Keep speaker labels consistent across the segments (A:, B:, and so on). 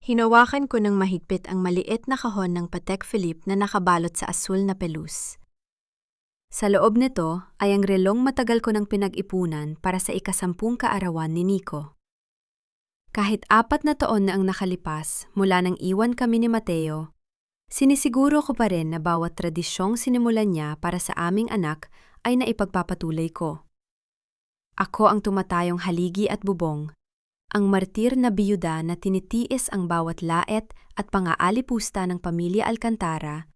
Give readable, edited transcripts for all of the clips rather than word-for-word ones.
A: Hinawakan ko ng mahigpit ang maliit na kahon ng Patek Philippe na nakabalot sa asul na pelus. Sa loob nito ay ang relong matagal ko nang pinag-ipunan para sa ika-10 kaarawan ni Nico. Kahit 4 na taon na ang nakalipas mula nang iwan kami ni Mateo, sinisiguro ko pa rin na bawat tradisyong sinimulan niya para sa aming anak ay naipagpapatuloy ko. Ako ang tumatayong haligi at bubong, ang martir na biyuda na tinitiis ang bawat laet at pang-aalipusta ng pamilya Alcantara,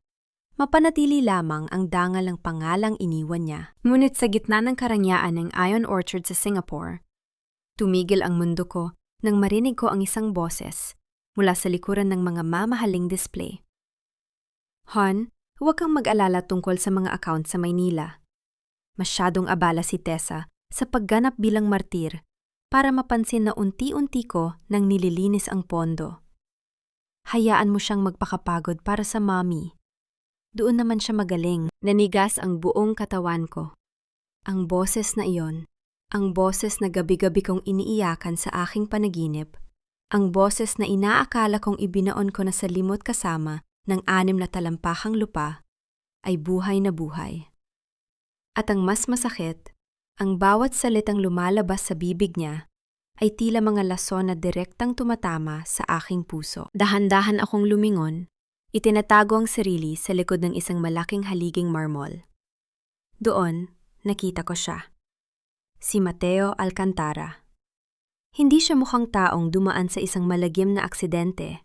A: mapanatili lamang ang dangal ng pangalang iniwan niya. Ngunit sa gitna ng karangyaan ng Ion Orchard sa Singapore, tumigil ang mundo ko nang marinig ko ang isang boses mula sa likuran ng mga mamahaling display. "Hon, huwag kang mag-alala tungkol sa mga account sa Maynila. Masyadong abala si Tessa sa pagganap bilang martir para mapansin na unti-unti ko nang nililinis ang pondo. Hayaan mo siyang magpakapagod para sa mommy. Doon naman siya magaling." Nanigas ang buong katawan ko. Ang boses na iyon, ang boses na gabi-gabi kong iniiyakan sa aking panaginip, ang boses na inaakala kong ibinaon ko na sa limot kasama ng 6 na talampakang lupa, ay buhay na buhay. At ang mas masakit, ang bawat salitang lumalabas sa bibig niya ay tila mga lason na direktang tumatama sa aking puso. Dahan-dahan akong lumingon, itinatago ang sarili sa likod ng isang malaking haliging marmol. Doon, nakita ko siya. Si Mateo Alcantara. Hindi siya mukhang taong dumaan sa isang malagim na aksidente.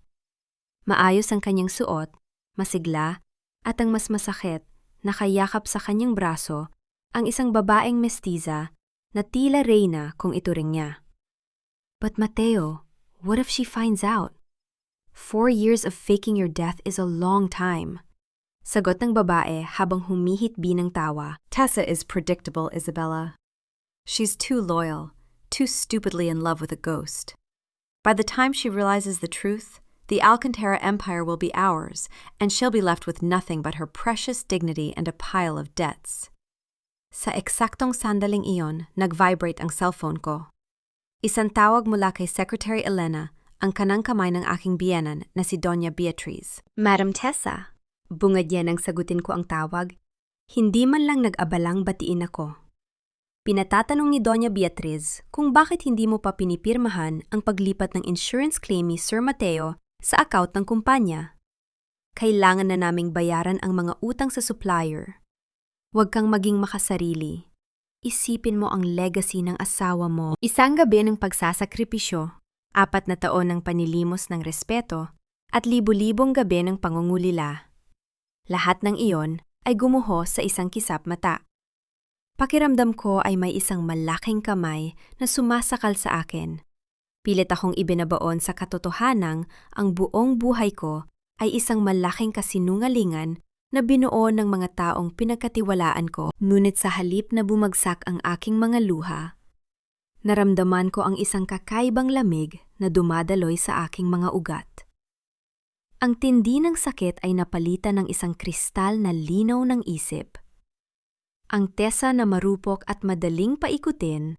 A: Maayos ang kanyang suot, masigla, at ang mas masakit, nakayakap sa kanyang braso ang isang babaeng mestiza na tila reyna kung ituring niya. "But Mateo, what if she finds out? 4 years of faking your death is a long time." Sagot ng babae habang humihitbi ng tawa.
B: "Tessa is predictable, Isabella. She's too loyal, too stupidly in love with a ghost. By the time she realizes the truth, the Alcantara empire will be ours, and she'll be left with nothing but her precious dignity and a pile of debts." Sa eksaktong sandaling iyon, nag-vibrate ang cellphone ko. Isang tawag mula kay Secretary Elena, ang kanang kamay ng aking biyenan na si Doña Beatriz.
A: "Madam Tessa," bungad niya nang sagutin ko ang tawag. Hindi man lang nag-abalang batiin ako. Pinatatanong ni Doña Beatriz kung bakit hindi mo pa pinipirmahan ang paglipat ng insurance claim ni Sir Mateo sa account ng kumpanya. "Kailangan na naming bayaran ang mga utang sa supplier. Huwag kang maging makasarili. Isipin mo ang legacy ng asawa mo." Isang gabi ng pagsasakripisyo, 4 na taon ng panilimos ng respeto, at libu-libong gabi ng pangungulila. Lahat ng iyon ay gumuho sa isang kisap mata. Pakiramdam ko ay may isang malaking kamay na sumasakal sa akin. Pilit akong ibinabaon sa katotohanang ang buong buhay ko ay isang malaking kasinungalingan na binuo ng mga taong pinagkatiwalaan ko. Ngunit sa halip na bumagsak ang aking mga luha, naramdaman ko ang isang kakaibang lamig na dumadaloy sa aking mga ugat. Ang tindi ng sakit ay napalitan ng isang kristal na linaw ng isip. Ang Tessa na marupok at madaling paikutin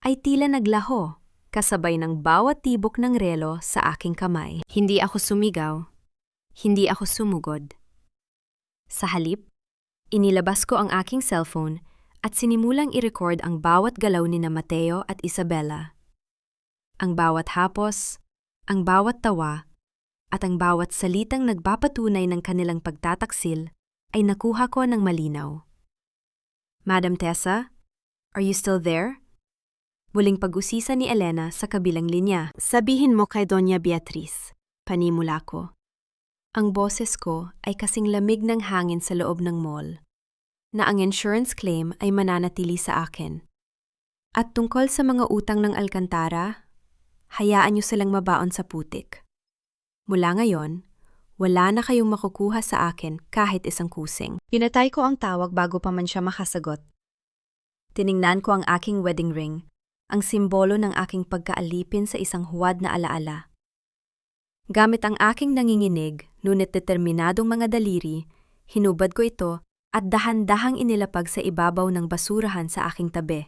A: ay tila naglaho kasabay ng bawat tibok ng relo sa aking kamay. Hindi ako sumigaw. Hindi ako sumugod. Sa halip, inilabas ko ang aking cellphone at sinimulang i-record ang bawat galaw ni na Mateo at Isabella. Ang bawat hapos, ang bawat tawa, at ang bawat salitang nagpapatunay ng kanilang pagtataksil ay nakuha ko ng malinaw. "Madam Tessa, are you still there?" Muling pag-usisa ni Elena sa kabilang linya. "Sabihin mo kay Doña Beatriz," panimula ko. Ang boses ko ay kasing lamig ng hangin sa loob ng mall, na ang insurance claim ay mananatili sa akin. At tungkol sa mga utang ng Alcantara, hayaan niyo silang mabaon sa putik. Mula ngayon, wala na kayong makukuha sa akin kahit isang kusing. Pinatay ko ang tawag bago pa man siya makasagot. Tiningnan ko ang aking wedding ring, ang simbolo ng aking pagkaalipin sa isang huwad na alaala. Gamit ang aking nanginginig, ngunit determinadong mga daliri, hinubad ko ito at dahan-dahang inilapag sa ibabaw ng basurahan sa aking tabi.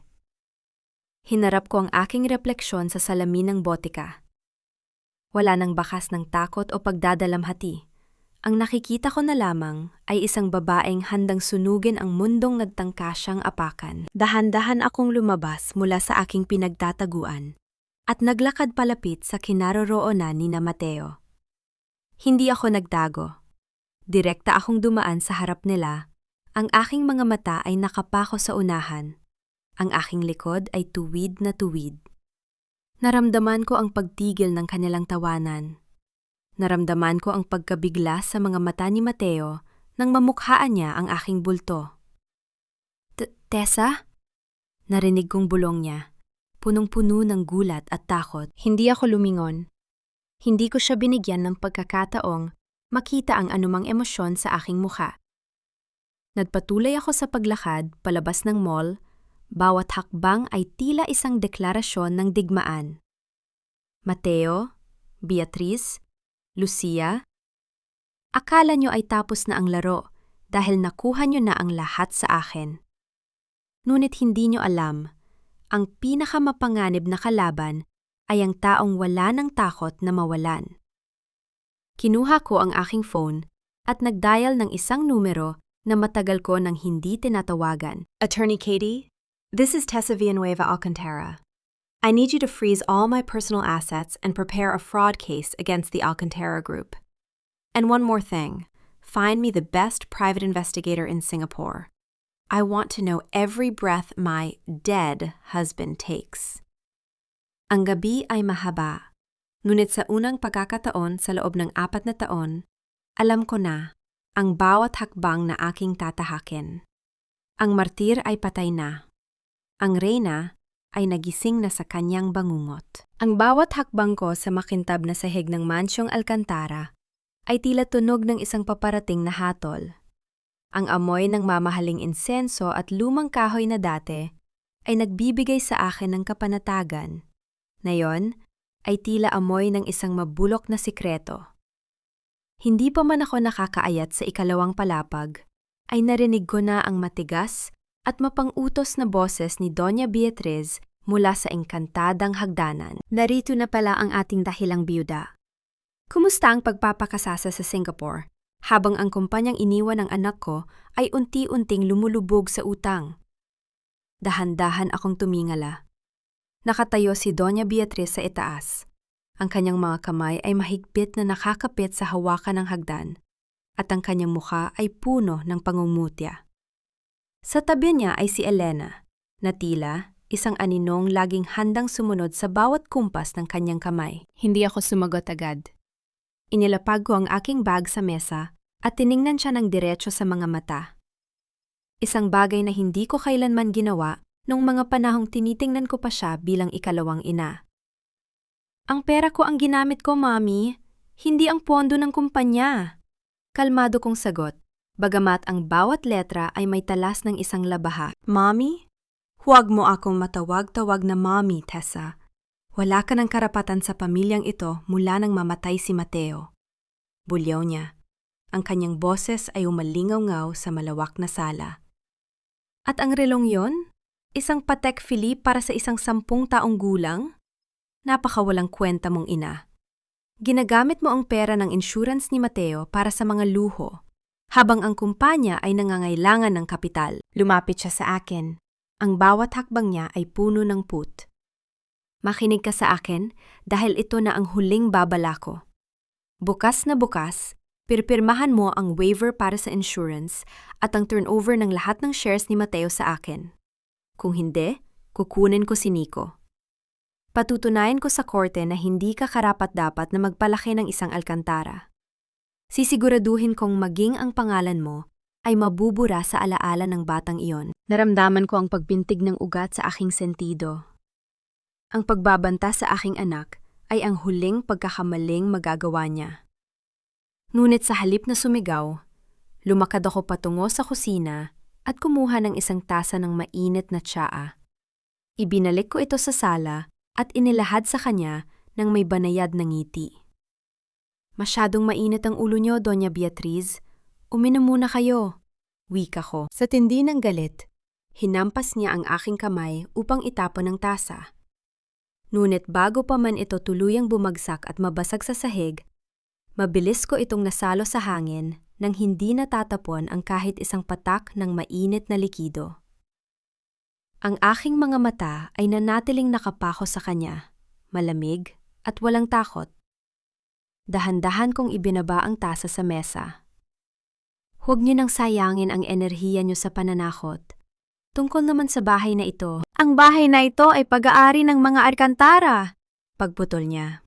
A: Hinarap ko ang aking refleksyon sa salamin ng botika. Wala nang bakas ng takot o pagdadalamhati. Ang nakikita ko na lamang ay isang babaeng handang sunugin ang mundong nagtangkasyang apakan. Dahan-dahan akong lumabas mula sa aking pinagtataguan at naglakad palapit sa kinaroroonan ni na Mateo. Hindi ako nagtago. Direkta akong dumaan sa harap nila. Ang aking mga mata ay nakapako sa unahan. Ang aking likod ay tuwid na tuwid. Naramdaman ko ang pagtigil ng kanilang tawanan. Naramdaman ko ang pagkabigla sa mga mata ni Mateo nang mamukhaan niya ang aking bulto. Tessa? Narinig kong bulong niya. Punong-puno ng gulat at takot. Hindi ako lumingon. Hindi ko siya binigyan ng pagkakataong makita ang anumang emosyon sa aking mukha. Nagpatuloy ako sa paglakad palabas ng mall, bawat hakbang ay tila isang deklarasyon ng digmaan. Mateo, Beatriz, Lucia, akala nyo ay tapos na ang laro dahil nakuha nyo na ang lahat sa akin. Ngunit hindi nyo alam, ang pinakamapanganib na kalaban ay ang taong wala ng takot na mawalan. Kinuha ko ang aking phone at nagdial ng isang numero na matagal ko nang hindi tinatawagan.
B: Attorney Katie, this is Tessa Villanueva Alcantara. I need you to freeze all my personal assets and prepare a fraud case against the Alcantara Group. And one more thing, find me the best private investigator in Singapore. I want to know every breath my dead husband takes. Ang gabi ay mahaba, ngunit sa unang pagkakataon sa loob ng 4 na taon, alam ko na ang bawat hakbang na aking tatahakin. Ang martir ay patay na. Ang reyna ay nagising na sa kanyang bangungot.
A: Ang bawat hakbang ko sa makintab na sahig ng mansyong Alcantara ay tila tunog ng isang paparating na hatol. Ang amoy ng mamahaling insenso at lumang kahoy na dati ay nagbibigay sa akin ng kapanatagan. Ngayon ay tila amoy ng isang mabulok na sikreto. Hindi pa man ako nakakaayat sa ikalawang palapag, ay narinig ko na ang matigas at mapang-utos na boses ni Doña Beatriz mula sa engkantadang hagdanan. Narito na pala ang ating dahilang biyuda. Kumusta ang pagpapakasasa sa Singapore, habang ang kumpanyang iniwan ng anak ko ay unti-unting lumulubog sa utang? Dahan-dahan akong tumingala. Nakatayo si Doña Beatriz sa itaas. Ang kanyang mga kamay ay mahigpit na nakakapit sa hawakan ng hagdan, at ang kanyang mukha ay puno ng pangungutya. Sa tabi niya ay si Elena, na tila isang aninong laging handang sumunod sa bawat kumpas ng kanyang kamay. Hindi ako sumagot agad. Inilapag ko ang aking bag sa mesa at tiningnan siya ng diretso sa mga mata. Isang bagay na hindi ko kailanman ginawa nung mga panahong tinitingnan ko pa siya bilang ikalawang ina. Ang pera ko ang ginamit ko, Mami. Hindi ang pondo ng kumpanya. Kalmado kong sagot, bagamat ang bawat letra ay may talas ng isang labaha. Mami? Huwag mo akong matawag-tawag na Mami, Tessa. Wala ka ng karapatan sa pamilyang ito mula nang mamatay si Mateo. Bulyaw niya. Ang kanyang boses ay umalingaw-ngaw sa malawak na sala. At ang relong yon? Isang Patek Philippe para sa isang 10 taong gulang? Napakawalang kwenta mong ina. Ginagamit mo ang pera ng insurance ni Mateo para sa mga luho, habang ang kumpanya ay nangangailangan ng kapital. Lumapit siya sa akin. Ang bawat hakbang niya ay puno ng put. Makinig ka sa akin dahil ito na ang huling babala ko. Bukas na bukas, pirpirmahan mo ang waiver para sa insurance at ang turnover ng lahat ng shares ni Mateo sa akin. Kung hindi, kukunin ko si Nico. Patutunayan ko sa korte na hindi ka karapat-dapat na magpalaki ng isang Alcantara. Sisiguraduhin kong maging ang pangalan mo ay mabubura sa alaala ng batang iyon. Naramdaman ko ang pagbintig ng ugat sa aking sentido. Ang pagbabanta sa aking anak ay ang huling pagkakamaling magagawa niya. Ngunit sa halip na sumigaw, lumakad ako patungo sa kusina at kumuha ng isang tasa ng mainit na tsaa. Ibinalik ko ito sa sala at inilahad sa kanya ng may banayad na ngiti. Masyadong mainit ang ulo niyo, Doña Beatriz. Uminom muna kayo. Wika ko. Sa tindi ng galit, hinampas niya ang aking kamay upang itapon ang tasa. Ngunit bago pa man ito tuluyang bumagsak at mabasag sa sahig, mabilis ko itong nasalo sa hangin nang hindi natatapon ang kahit isang patak ng mainit na likido. Ang aking mga mata ay nanatiling nakapako sa kanya, malamig at walang takot. Dahan-dahan kong ibinaba ang tasa sa mesa. Huwag niyo nang sayangin ang enerhiya niyo sa pananakot. Tungkol naman sa bahay na ito. Ang bahay na ito ay pag-aari ng mga Alcantara, pagputol niya.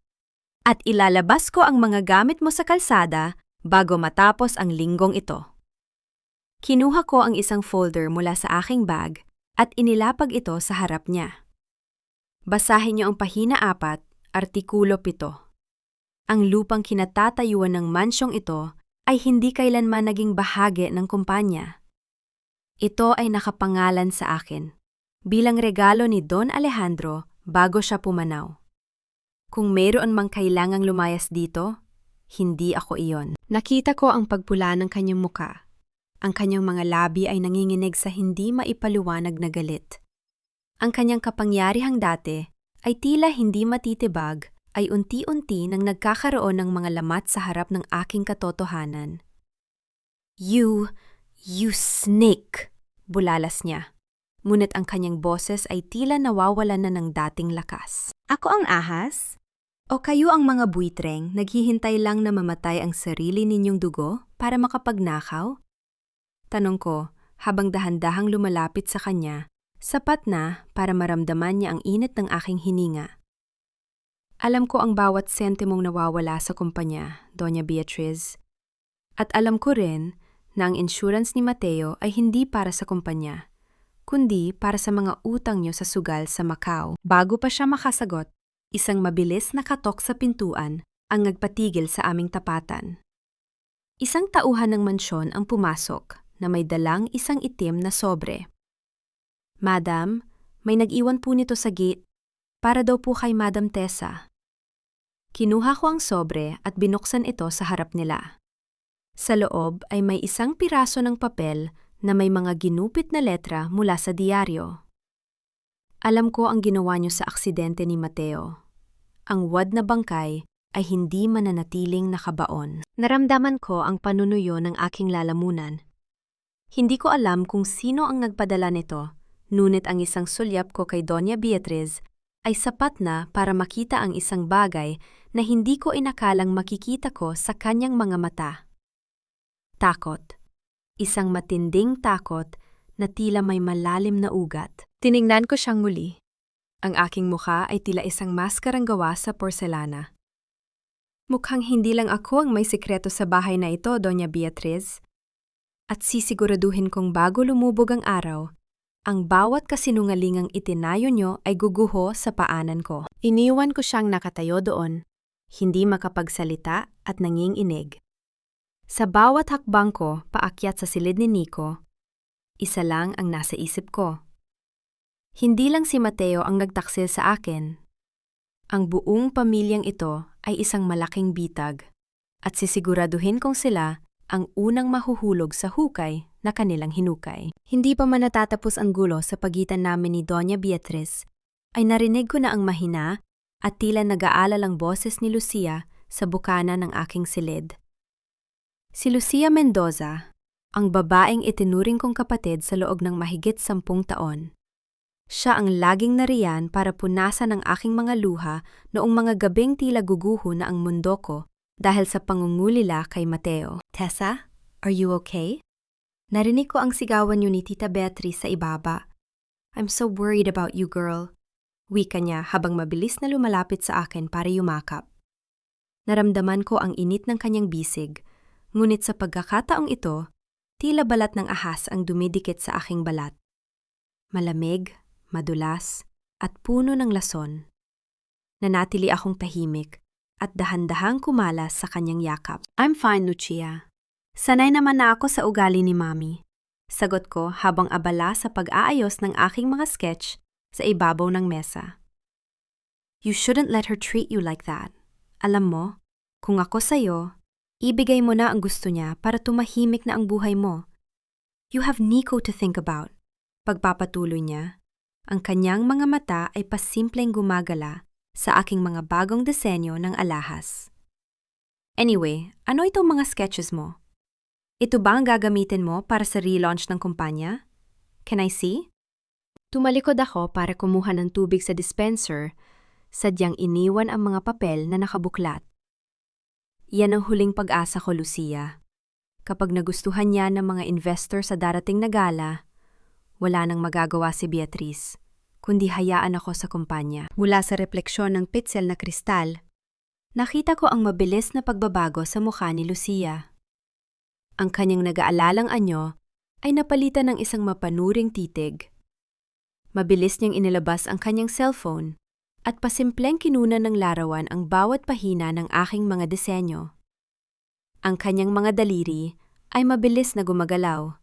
A: At ilalabas ko ang mga gamit mo sa kalsada bago matapos ang linggong ito. Kinuha ko ang isang folder mula sa aking bag at inilapag ito sa harap niya. Basahin niyo ang pahina 4, artikulo 7. Ang lupang kinatatayuan ng mansyong ito ay hindi kailanman naging bahagi ng kumpanya. Ito ay nakapangalan sa akin, bilang regalo ni Don Alejandro bago siya pumanaw. Kung mayroon mang kailangang lumayas dito, hindi ako iyon. Nakita ko ang pagpula ng kanyang muka. Ang kanyang mga labi ay nanginginig sa hindi maipaliwanag na galit. Ang kanyang kapangyarihang dati ay tila hindi matitibag ay unti-unti nang nagkakaroon ng mga lamat sa harap ng aking katotohanan. You snake! Bulalas niya. Ngunit ang kanyang boses ay tila nawawalan na ng dating lakas. Ako ang ahas? O kayo ang mga buitreng naghihintay lang na mamatay ang sarili ninyong dugo para makapagnakaw? Tanong ko habang dahan-dahang lumalapit sa kanya, sapat na para maramdaman niya ang init ng aking hininga. Alam ko ang bawat sentimong nawawala sa kumpanya, Doña Beatriz. At alam ko rin na ang insurance ni Mateo ay hindi para sa kumpanya, kundi para sa mga utang niyo sa sugal sa Macau. Bago pa siya makasagot, isang mabilis na katok sa pintuan ang nagpatigil sa aming tapatan. Isang tauhan ng mansyon ang pumasok na may dalang isang itim na sobre. Madam, may nag-iwan po nito sa gate para daw po kay Madam Tessa. Kinuha ko ang sobre at binuksan ito sa harap nila. Sa loob ay may isang piraso ng papel na may mga ginupit na letra mula sa diaryo. Alam ko ang ginawa niyo sa aksidente ni Mateo. Ang wad na bangkay ay hindi mananatiling nakabaon. Naramdaman ko ang panunuyo ng aking lalamunan. Hindi ko alam kung sino ang nagpadala nito, ngunit ang isang sulyap ko kay Doña Beatriz ay sapat na para makita ang isang bagay na hindi ko inakalang makikita ko sa kanyang mga mata. Takot. Isang matinding takot na tila may malalim na ugat. Tiningnan ko siyang muli. Ang aking mukha ay tila isang maskarang gawa sa porselana. Mukhang hindi lang ako ang may sikreto sa bahay na ito, Doña Beatriz. At sisiguraduhin kong bago lumubog ang araw, ang bawat kasinungalingang itinayo niyo ay guguho sa paanan ko. Iniwan ko siyang nakatayo doon, hindi makapagsalita at nanginginig. Sa bawat hakbang ko paakyat sa silid ni Nico, isa lang ang nasa isip ko. Hindi lang si Mateo ang nagtaksil sa akin. Ang buong pamilyang ito ay isang malaking bitag at sisiguraduhin kong sila ang unang mahuhulog sa hukay na kanilang hinukay. Hindi pa man natatapos ang gulo sa pagitan namin ni Doña Beatriz, ay narinig ko na ang mahina at tila nag-aalalang boses ni Lucia sa bukana ng aking silid. Si Lucia Mendoza, ang babaeng itinuring kong kapatid sa loob ng mahigit 10 taon. Siya ang laging nariyan para punasan ang aking mga luha noong mga gabing tila guguho na ang mundo ko dahil sa pangungulila kay Mateo. Tessa, are you okay? Narinig ko ang sigawan niyo ni Tita Beatriz sa ibaba. I'm so worried about you, girl. Wika niya habang mabilis na lumalapit sa akin para yumakap. Naramdaman ko ang init ng kanyang bisig, ngunit sa pagkakataong ito, tila balat ng ahas ang dumidikit sa aking balat. Malamig, madulas, at puno ng lason. Nanatili akong tahimik at dahan-dahang kumalas sa kanyang yakap. I'm fine, Lucia. Sanay naman na ako sa ugali ni Mami. Sagot ko habang abala sa pag-aayos ng aking mga sketch sa ibabaw ng mesa. You shouldn't let her treat you like that. Alam mo, kung ako sa'yo, ibigay mo na ang gusto niya para tumahimik na ang buhay mo. You have Nico to think about. Pagpapatuloy niya, ang kanyang mga mata ay pasimpleng gumagala sa aking mga bagong disenyo ng alahas. Anyway, ano itong mga sketches mo? Ito ba ang gagamitin mo para sa relaunch ng kumpanya? Can I see? Tumalikod ako para kumuha ng tubig sa dispenser, sadyang iniwan ang mga papel na nakabuklat. Yan ang huling pag-asa ko, Lucia. Kapag nagustuhan niya ng mga investor sa darating na gala, wala nang magagawa si Beatriz, kundi hayaan ako sa kumpanya. Mula sa refleksyon ng pitsel na kristal, nakita ko ang mabilis na pagbabago sa mukha ni Lucia. Ang kanyang nag-aalalang anyo ay napalitan ng isang mapanuring titig. Mabilis niyang inilabas ang kanyang cellphone at pasimpleng kinunan ng larawan ang bawat pahina ng aking mga disenyo. Ang kanyang mga daliri ay mabilis na gumagalaw.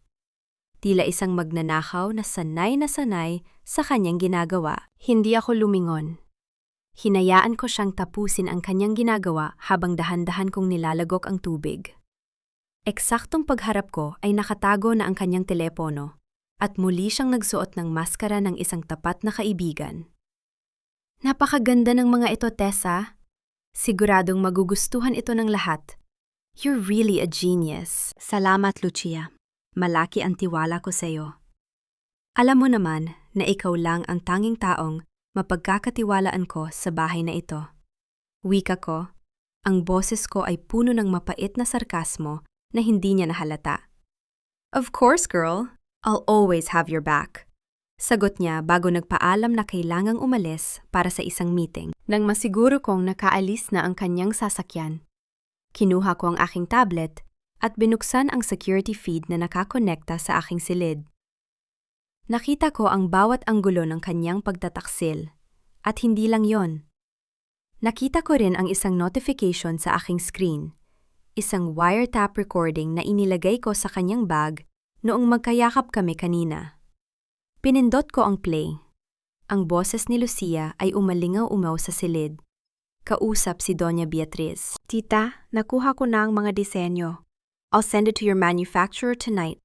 A: Tila isang magnanakaw na sanay sa kanyang ginagawa. Hindi ako lumingon. Hinayaan ko siyang tapusin ang kanyang ginagawa habang dahan-dahan kong nilalagok ang tubig. Eksaktong pagharap ko ay nakatago na ang kanyang telepono at muli siyang nagsuot ng maskara ng isang tapat na kaibigan. Napakaganda ng mga ito, Tessa. Siguradong magugustuhan ito ng lahat. You're really a genius. Salamat, Lucia. Malaki ang tiwala ko sa iyo. Alam mo naman na ikaw lang ang tanging taong mapagkakatiwalaan ko sa bahay na ito. Wika ko, ang boses ko ay puno ng mapait na sarkasmo na hindi niya nahalata. Of course, girl. I'll always have your back. Sagot niya bago nagpaalam na kailangang umalis para sa isang meeting. Nang masiguro kong nakaalis na ang kanyang sasakyan, kinuha ko ang aking tablet at binuksan ang security feed na nakakonekta sa aking silid. Nakita ko ang bawat anggulo ng kanyang pagtataksil. At hindi lang yon. Nakita ko rin ang isang notification sa aking screen. Isang wiretap recording na inilagay ko sa kanyang bag noong magkayakap kami kanina. Pinindot ko ang play. Ang boses ni Lucia ay umalingaw-umaw sa silid. Kausap si Doña Beatriz. Tita, nakuha ko na ang mga disenyo. I'll send it to your manufacturer tonight.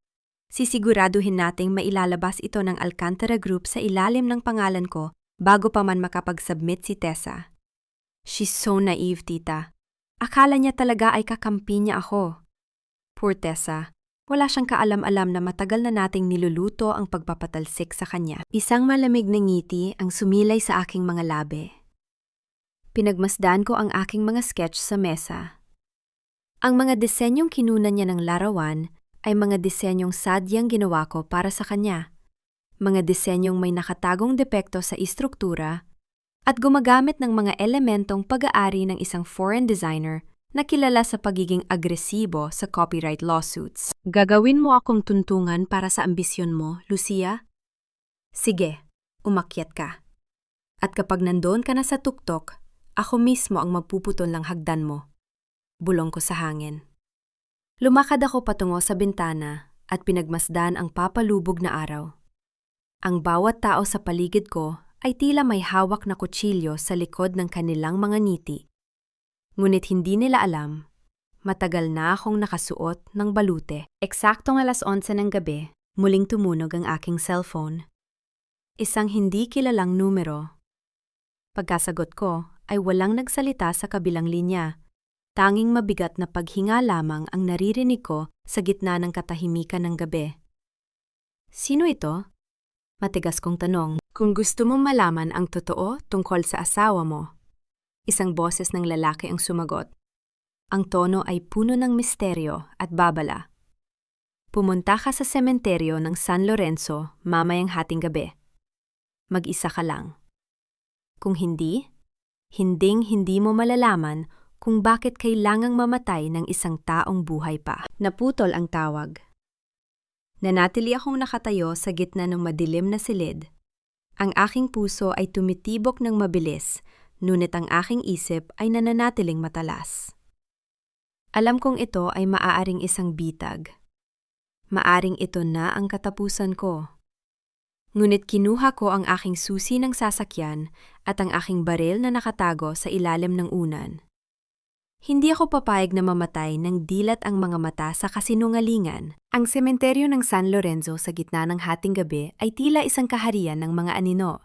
A: Sisiguraduhin nating mailalabas ito ng Alcantara Group sa ilalim ng pangalan ko bago pa man makapag-submit si Tessa. She's so naive, tita. Akala niya talaga ay kakampi niya ako. Poor Tessa, wala siyang kaalam-alam na matagal na nating niluluto ang pagpapatalsik sa kanya. Isang malamig na ngiti ang sumilay sa aking mga labi. Pinagmasdan ko ang aking mga sketch sa mesa. Ang mga disenyong kinunan niya ng larawan ay mga disenyong sadyang ginawa ko para sa kanya. Mga disenyong may nakatagong depekto sa istruktura at gumagamit ng mga elementong pag-aari ng isang foreign designer na kilala sa pagiging agresibo sa copyright lawsuits. Gagawin mo akong tuntungan para sa ambisyon mo, Lucia? Sige, umakyat ka. At kapag nandoon ka na sa tuktok, ako mismo ang magpuputol ng hagdan mo. Bulong ko sa hangin. Lumakad ako patungo sa bintana at pinagmasdan ang papalubog na araw. Ang bawat tao sa paligid ko ay tila may hawak na kutsilyo sa likod ng kanilang mga ngiti. Ngunit hindi nila alam, matagal na akong nakasuot ng balute. Eksaktong 11:00 ng gabi, muling tumunog ang aking cellphone. Isang hindi kilalang numero. Pagkasagot ko ay walang nagsalita sa kabilang linya. Tanging mabigat na paghinga lamang ang naririnig ko sa gitna ng katahimikan ng gabi. Sino ito? Matigas kong tanong. Kung gusto mong malaman ang totoo tungkol sa asawa mo. Isang boses ng lalaki ang sumagot. Ang tono ay puno ng misteryo at babala. Pumunta ka sa sementeryo ng San Lorenzo mamayang hating gabi. Mag-isa ka lang. Kung hindi, hinding-hindi mo malalaman kung bakit kailangang mamatay ng isang taong buhay pa. Naputol ang tawag. Nanatili akong nakatayo sa gitna ng madilim na silid. Ang aking puso ay tumitibok ng mabilis, ngunit ang aking isip ay nananatiling matalas. Alam kong ito ay maaaring isang bitag. Maaring ito na ang katapusan ko. Ngunit kinuha ko ang aking susi ng sasakyan at ang aking baril na nakatago sa ilalim ng unan. Hindi ako papayag na mamatay ng dilat ang mga mata sa kasinungalingan. Ang sementeryo ng San Lorenzo sa gitna ng hating gabi ay tila isang kaharian ng mga anino.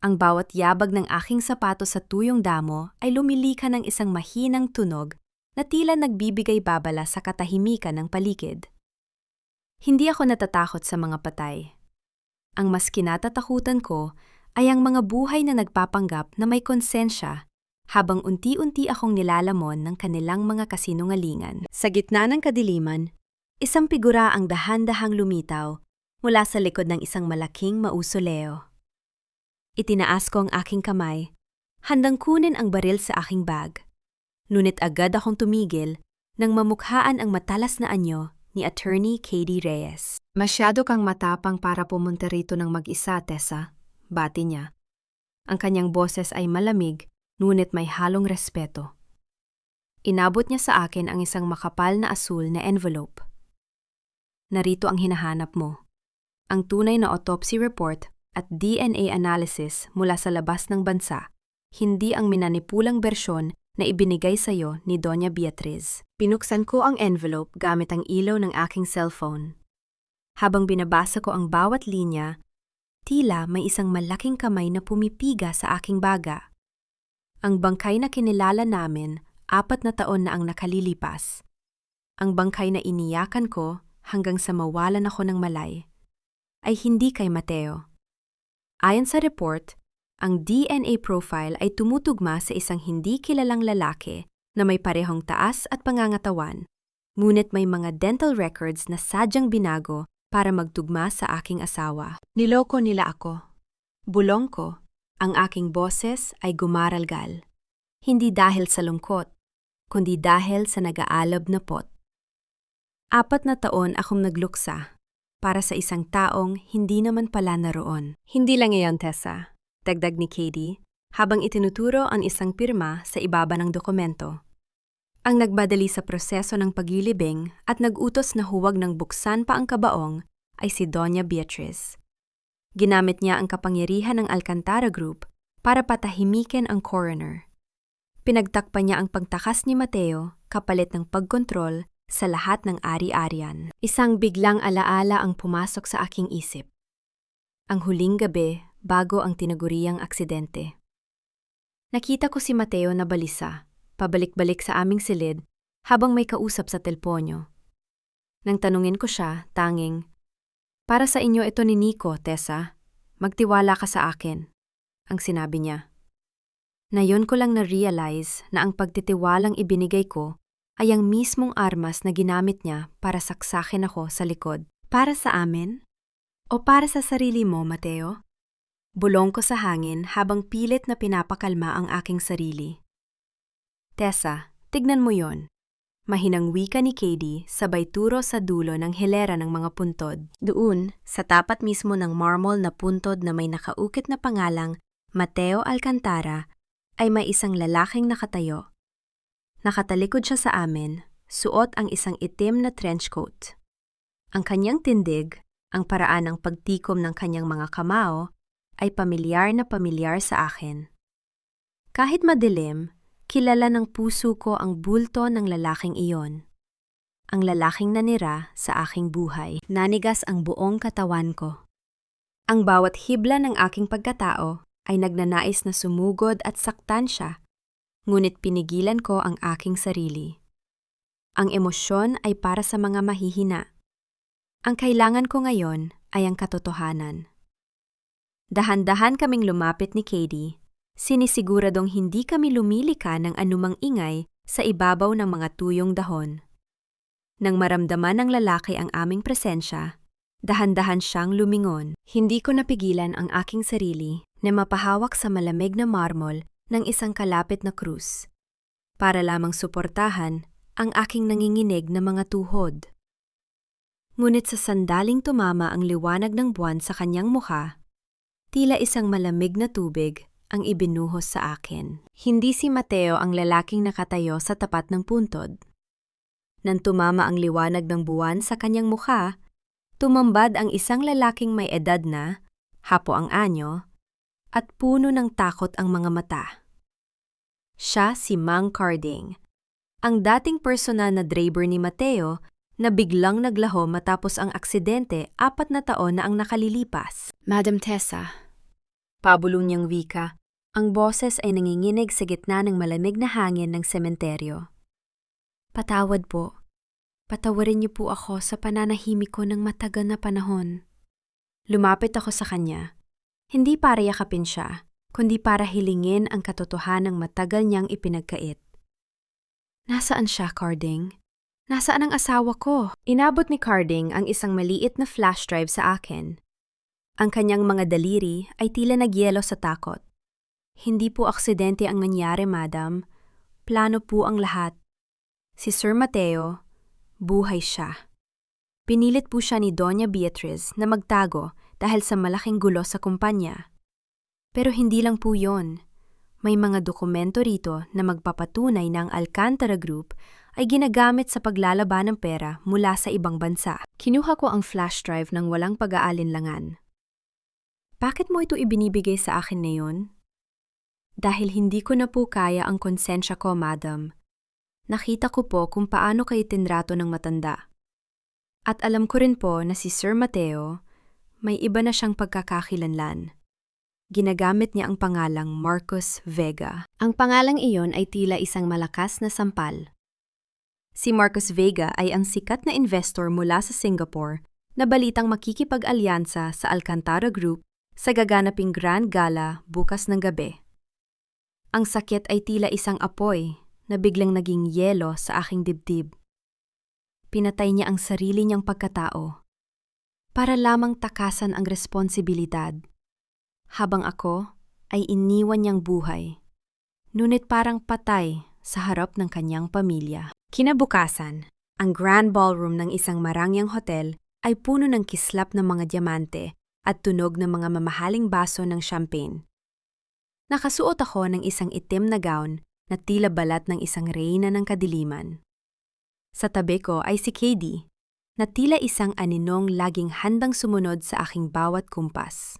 A: Ang bawat yabag ng aking sapatos sa tuyong damo ay lumilika ng isang mahinang tunog na tila nagbibigay babala sa katahimikan ng paligid. Hindi ako natatakot sa mga patay. Ang mas kinatatakutan ko ay ang mga buhay na nagpapanggap na may konsensya habang unti-unti akong nilalamon ng kanilang mga kasinungalingan. Sa gitna ng kadiliman, isang figura ang dahan-dahang lumitaw mula sa likod ng isang malaking mausoleo. Itinaas ko ang aking kamay, handang kunin ang baril sa aking bag. Ngunit agad akong tumigil nang mamukhaan ang matalas na anyo ni Attorney Katie Reyes. Masyado kang matapang para pumunta rito ng mag-isa, Tessa, bati niya. Ang kanyang boses ay malamig, ngunit may halong respeto. Inabot niya sa akin ang isang makapal na asul na envelope. Narito ang hinahanap mo. Ang tunay na autopsy report at DNA analysis mula sa labas ng bansa, hindi ang minanipulang bersyon na ibinigay sa iyo ni Doña Beatriz. Pinuksan ko ang envelope gamit ang ilaw ng aking cellphone. Habang binabasa ko ang bawat linya, tila may isang malaking kamay na pumipiga sa aking baga. Ang bangkay na kinilala namin, 4 na taon na ang nakalilipas. Ang bangkay na iniyakan ko hanggang sa mawalan ako ng malay, ay hindi kay Mateo. Ayon sa report, ang DNA profile ay tumutugma sa isang hindi kilalang lalaki na may parehong taas at pangangatawan, ngunit may mga dental records na sadyang binago para magtugma sa aking asawa. Niloko nila ako. Bulong ko, ang aking boses ay gumaralgal. Hindi dahil sa lungkot, kundi dahil sa nag-aalab na pot. 4 na taon akong nagluksa para sa isang taong hindi naman pala naroon. Hindi lang iyon, Tessa, dagdag ni Katie, habang itinuturo ang isang pirma sa ibaba ng dokumento. Ang nagbadali sa proseso ng paglilibing at nag-utos na huwag nang buksan pa ang kabaong ay si Doña Beatriz. Ginamit niya ang kapangyarihan ng Alcantara Group para patahimikin ang coroner. Pinagtakpan niya ang pagtakas ni Mateo kapalit ng pagkontrol sa lahat ng ari-arian. Isang biglang alaala ang pumasok sa aking isip. Ang huling gabi bago ang tinaguriang aksidente. Nakita ko si Mateo na balisa, pabalik-balik sa aming silid habang may kausap sa telponyo. Nang tanungin ko siya, tanging, "Para sa inyo ito ni Nico, Tessa. Magtiwala ka sa akin," ang sinabi niya. Nayon ko lang na-realize na ang pagtitiwalang ibinigay ko ay ang mismong armas na ginamit niya para saksakin ako sa likod. Para sa amin? O para sa sarili mo, Mateo? Bulong ko sa hangin habang pilit na pinapakalma ang aking sarili. Tessa, tignan mo yon. Mahinang wika ni Katie sabay turo sa dulo ng hilera ng mga puntod. Doon, sa tapat mismo ng marmol na puntod na may nakaukit na pangalang Mateo Alcantara, ay may isang lalaking nakatayo. Nakatalikod siya sa amin, suot ang isang itim na trench coat. Ang kanyang tindig, ang paraan ng pagtikom ng kanyang mga kamao, ay pamilyar na pamilyar sa akin. Kahit madilim, kilala ng puso ko ang bulto ng lalaking iyon. Ang lalaking nanira sa aking buhay. Nanigas ang buong katawan ko. Ang bawat hibla ng aking pagkatao ay nagnanais na sumugod at saktan siya, ngunit pinigilan ko ang aking sarili. Ang emosyon ay para sa mga mahihina. Ang kailangan ko ngayon ay ang katotohanan. Dahan-dahan kaming lumapit ni Katie, sinisiguradong hindi kami lumilika ng anumang ingay sa ibabaw ng mga tuyong dahon. Nang maramdaman ng lalaki ang aming presensya, dahan-dahan siyang lumingon. Hindi ko napigilan ang aking sarili na mapahawak sa malamig na marmol ng isang kalapit na krus, para lamang suportahan ang aking nanginginig na mga tuhod. Ngunit sa sandaling tumama ang liwanag ng buwan sa kanyang mukha, tila isang malamig na tubig ang ibinuhos sa akin. Hindi si Mateo ang lalaking nakatayo sa tapat ng puntod. Nang tumama ang liwanag ng buwan sa kanyang mukha, tumambad ang isang lalaking may edad na, hapo ang anyo, at puno ng takot ang mga mata. Siya si Mang Carding, ang dating personal na driver ni Mateo na biglang naglaho matapos ang aksidente 4 na taon na ang nakalilipas. Madam Tessa, Pabulong niyang wika. Ang boses ay nanginginig sa gitna ng malamig na hangin ng sementeryo. Patawad po. Patawarin niyo po ako sa pananahimik ko ng matagal na panahon. Lumapit ako sa kanya. Hindi para yakapin siya, kundi para hilingin ang katotohanang matagal niyang ipinagkait. Nasaan siya, Carding? Nasaan ang asawa ko? Inabot ni Carding ang isang maliit na flash drive sa akin. Ang kanyang mga daliri ay tila nagyelo sa takot. Hindi po aksidente ang nangyari, madam. Plano po ang lahat. Si Sir Mateo, buhay siya. Pinilit po siya ni Doña Beatriz na magtago dahil sa malaking gulo sa kumpanya. Pero hindi lang po yon. May mga dokumento rito na magpapatunay na ang Alcantara Group ay ginagamit sa paglalaban ng pera mula sa ibang bansa. Kinuha ko ang flash drive ng walang pag-aalinlangan. Bakit mo ito ibinibigay sa akin ngayon? Dahil hindi ko na po kaya ang konsensya ko, madam. Nakita ko po kung paano kayo tinrato ng matanda. At alam ko rin po na si Sir Mateo, may iba na siyang pagkakakilanlan. Ginagamit niya ang pangalang Marcos Vega. Ang pangalang iyon ay tila isang malakas na sampal. Si Marcos Vega ay ang sikat na investor mula sa Singapore na balitang makikipag-alyansa sa Alcantara Group sa gaganaping Grand Gala bukas ng gabi. Ang sakit ay tila isang apoy na biglang naging yelo sa aking dibdib. Pinatay niya ang sarili niyang pagkatao para lamang takasan ang responsibilidad. Habang ako ay iniwan niyang buhay, ngunit parang patay sa harap ng kanyang pamilya. Kinabukasan, ang grand ballroom ng isang marangyang hotel ay puno ng kislap ng mga diamante at tunog ng mga mamahaling baso ng champagne. Nakasuot ako ng isang itim na gown na tila balat ng isang reyna ng kadiliman. Sa tabi ko ay si Katie, na tila isang aninong laging handang sumunod sa aking bawat kumpas.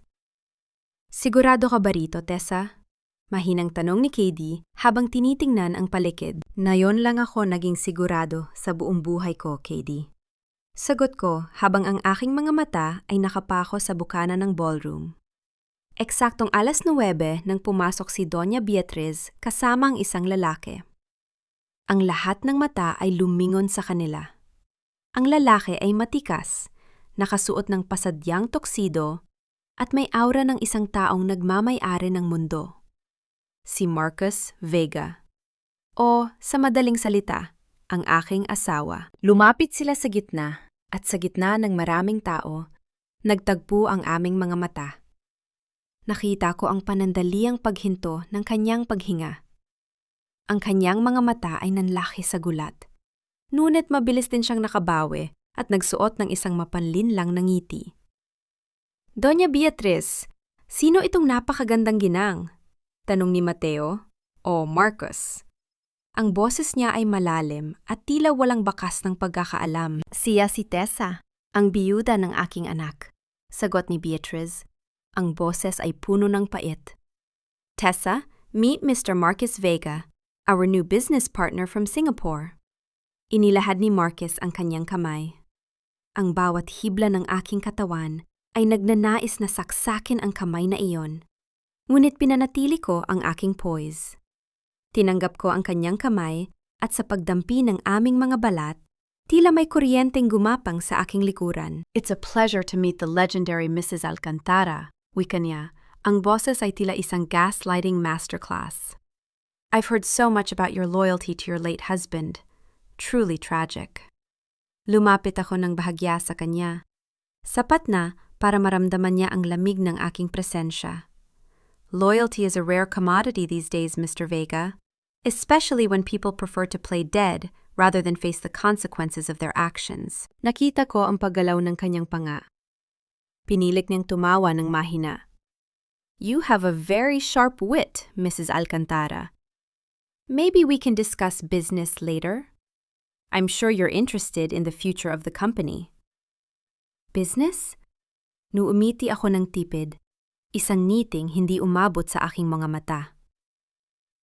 A: Sigurado ka ba rito, Tessa? Mahinang tanong ni Katie habang tinitingnan ang paligid. Nayon lang ako naging sigurado sa buong buhay ko, Katie. Sagot ko habang ang aking mga mata ay nakapako sa bukana ng ballroom. Eksaktong 9:09 nang pumasok si Doña Beatriz kasama ang isang lalaki. Ang lahat ng mata ay lumingon sa kanila. Ang lalaki ay matikas, nakasuot ng pasadyang tuxedo at may aura ng isang taong nagmamay-ari ng mundo. Si Marcos Vega. O sa madaling salita, ang aking asawa. Lumapit sila sa gitna at sa gitna ng maraming tao, nagtagpo ang aming mga mata. Nakita ko ang panandaliang paghinto ng kanyang paghinga. Ang kanyang mga mata ay nanlaki sa gulat. Ngunit mabilis din siyang nakabawi at nagsuot ng isang mapanlinlang na ngiti. Doña Beatriz, sino itong napakagandang ginang? Tanong ni Mateo o Marcos. Ang boses niya ay malalim at tila walang bakas ng pagkakaalam. Siya si Tessa, ang biyuda ng aking anak. Sagot ni Beatriz. Ang boses ay puno ng pait. Tessa, meet Mr. Marcos Vega, our new business partner from Singapore. Inilahad ni Marcos ang kanyang kamay. Ang bawat hibla ng aking katawan ay nagnanais na saksakin ang kamay na iyon. Ngunit pinanatili ko ang aking poise. Tinanggap ko ang kanyang kamay at sa pagdampi ng aming mga balat, tila may kuryenteng gumapang sa aking likuran. It's a pleasure to meet the legendary Mrs. Alcantara, wika niya. Ang boses ay tila isang gaslighting masterclass. I've heard so much about your loyalty to your late husband. Truly tragic. Lumapit ako ng bahagya sa kanya. Sapat na para maramdaman niya ang lamig ng aking presensya. Loyalty is a rare commodity these days, Mr. Vega, especially when people prefer to play dead rather than face the consequences of their actions. Nakita ko ang paggalaw ng kanyang panga. Pinilit niyang tumawa ng mahina. You have a very sharp wit, Mrs. Alcantara. Maybe we can discuss business later. I'm sure you're interested in the future of the company. Business? Nuumiti ako ng tipid. Isang ngiting hindi umabot sa aking mga mata.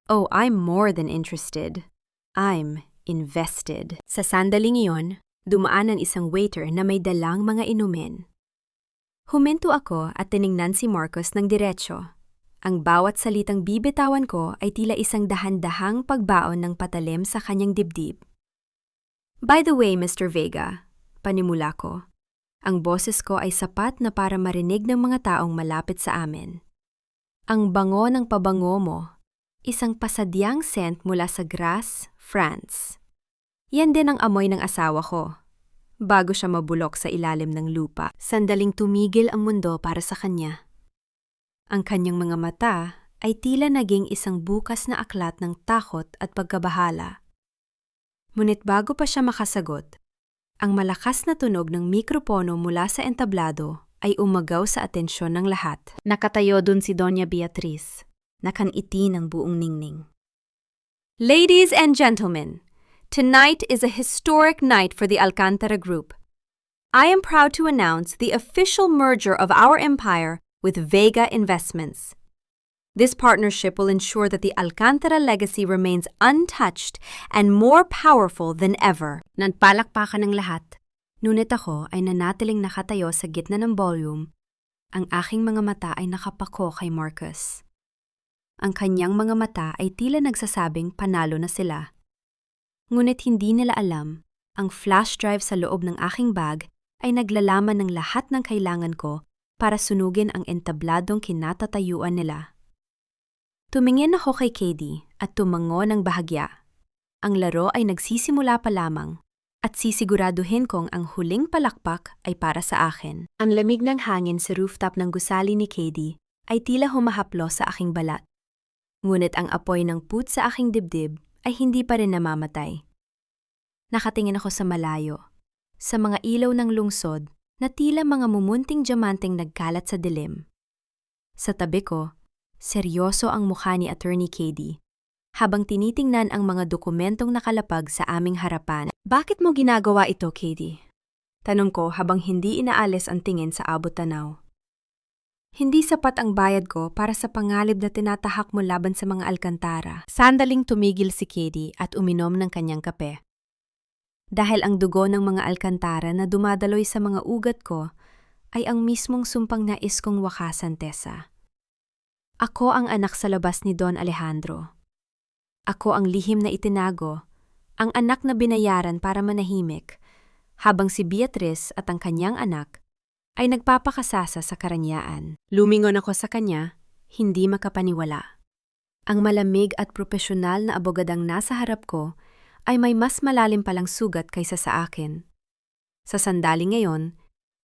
A: Oh, I'm more than interested. I'm invested. Sa sandaling iyon, dumaan ang isang waiter na may dalang mga inumin. Huminto ako at tiningnan si Marcos ng diretsyo. Ang bawat salitang bibitawan ko ay tila isang dahan-dahang pagbaon ng patalim sa kanyang dibdib. By the way, Mr. Vega, panimula ko, ang boses ko ay sapat na para marinig ng mga taong malapit sa amin. Ang bango ng pabango mo, isang pasadyang scent mula sa Grasse, France. Yan din ang amoy ng asawa ko. Bago siya mabulok sa ilalim ng lupa, sandaling tumigil ang mundo para sa kanya. Ang kanyang mga mata ay tila naging isang bukas na aklat ng takot at pagkabahala. Ngunit bago pa siya makasagot, ang malakas na tunog ng mikropono mula sa entablado ay umagaw sa atensyon ng lahat. Nakatayo dun si Doña Beatriz, nakaniti ng buong ningning. Ladies and gentlemen, tonight is a historic night for the Alcantara Group. I am proud to announce the official merger of our empire with Vega Investments. This partnership will ensure that the Alcantara legacy remains untouched and more powerful than ever. Nagpalakpakan ng lahat. Ngunit ako ay nanatiling nakatayo sa gitna ng ballroom. Ang aking mga mata ay nakapako kay Marcus. Ang kanyang mga mata ay tila nagsasabing panalo na sila. Ngunit hindi nila alam, ang flash drive sa loob ng aking bag ay naglalaman ng lahat ng kailangan ko para sunugin ang entabladong kinatatayuan nila. Tumingin ako kay Katie at tumango ng bahagya. Ang laro ay nagsisimula pa lamang at sisiguraduhin kong ang huling palakpak ay para sa akin. Ang lamig ng hangin sa rooftop ng gusali ni Katie ay tila humahaplo sa aking balat. Ngunit ang apoy ng put sa aking dibdib ay hindi pa rin namamatay. Nakatingin ako sa malayo, sa mga ilaw ng lungsod na tila mga mumunting diamanteng nagkalat sa dilim. Sa tabi ko, seryoso ang mukha ni Attorney Katie, habang tinitingnan ang mga dokumentong nakalapag sa aming harapan. Bakit mo ginagawa ito, Katie? Tanong ko habang hindi inaalis ang tingin sa abot-tanaw. Hindi sapat ang bayad ko para sa pangalib na tinatahak mo laban sa mga Alcantara. Sandaling tumigil si Katie at uminom ng kanyang kape. Dahil ang dugo ng mga Alcantara na dumadaloy sa mga ugat ko ay ang mismong sumpang nais kong wakasan, Tessa. Ako ang anak sa labas ni Don Alejandro. Ako ang lihim na itinago, ang anak na binayaran para manahimik, habang si Beatriz at ang kanyang anak ay nagpapakasasa sa karanyaan. Lumingon ako sa kanya, hindi makapaniwala. Ang malamig at propesyonal na abogadang nasa harap ko ay may mas malalim palang sugat kaysa sa akin. Sa sandali ngayon,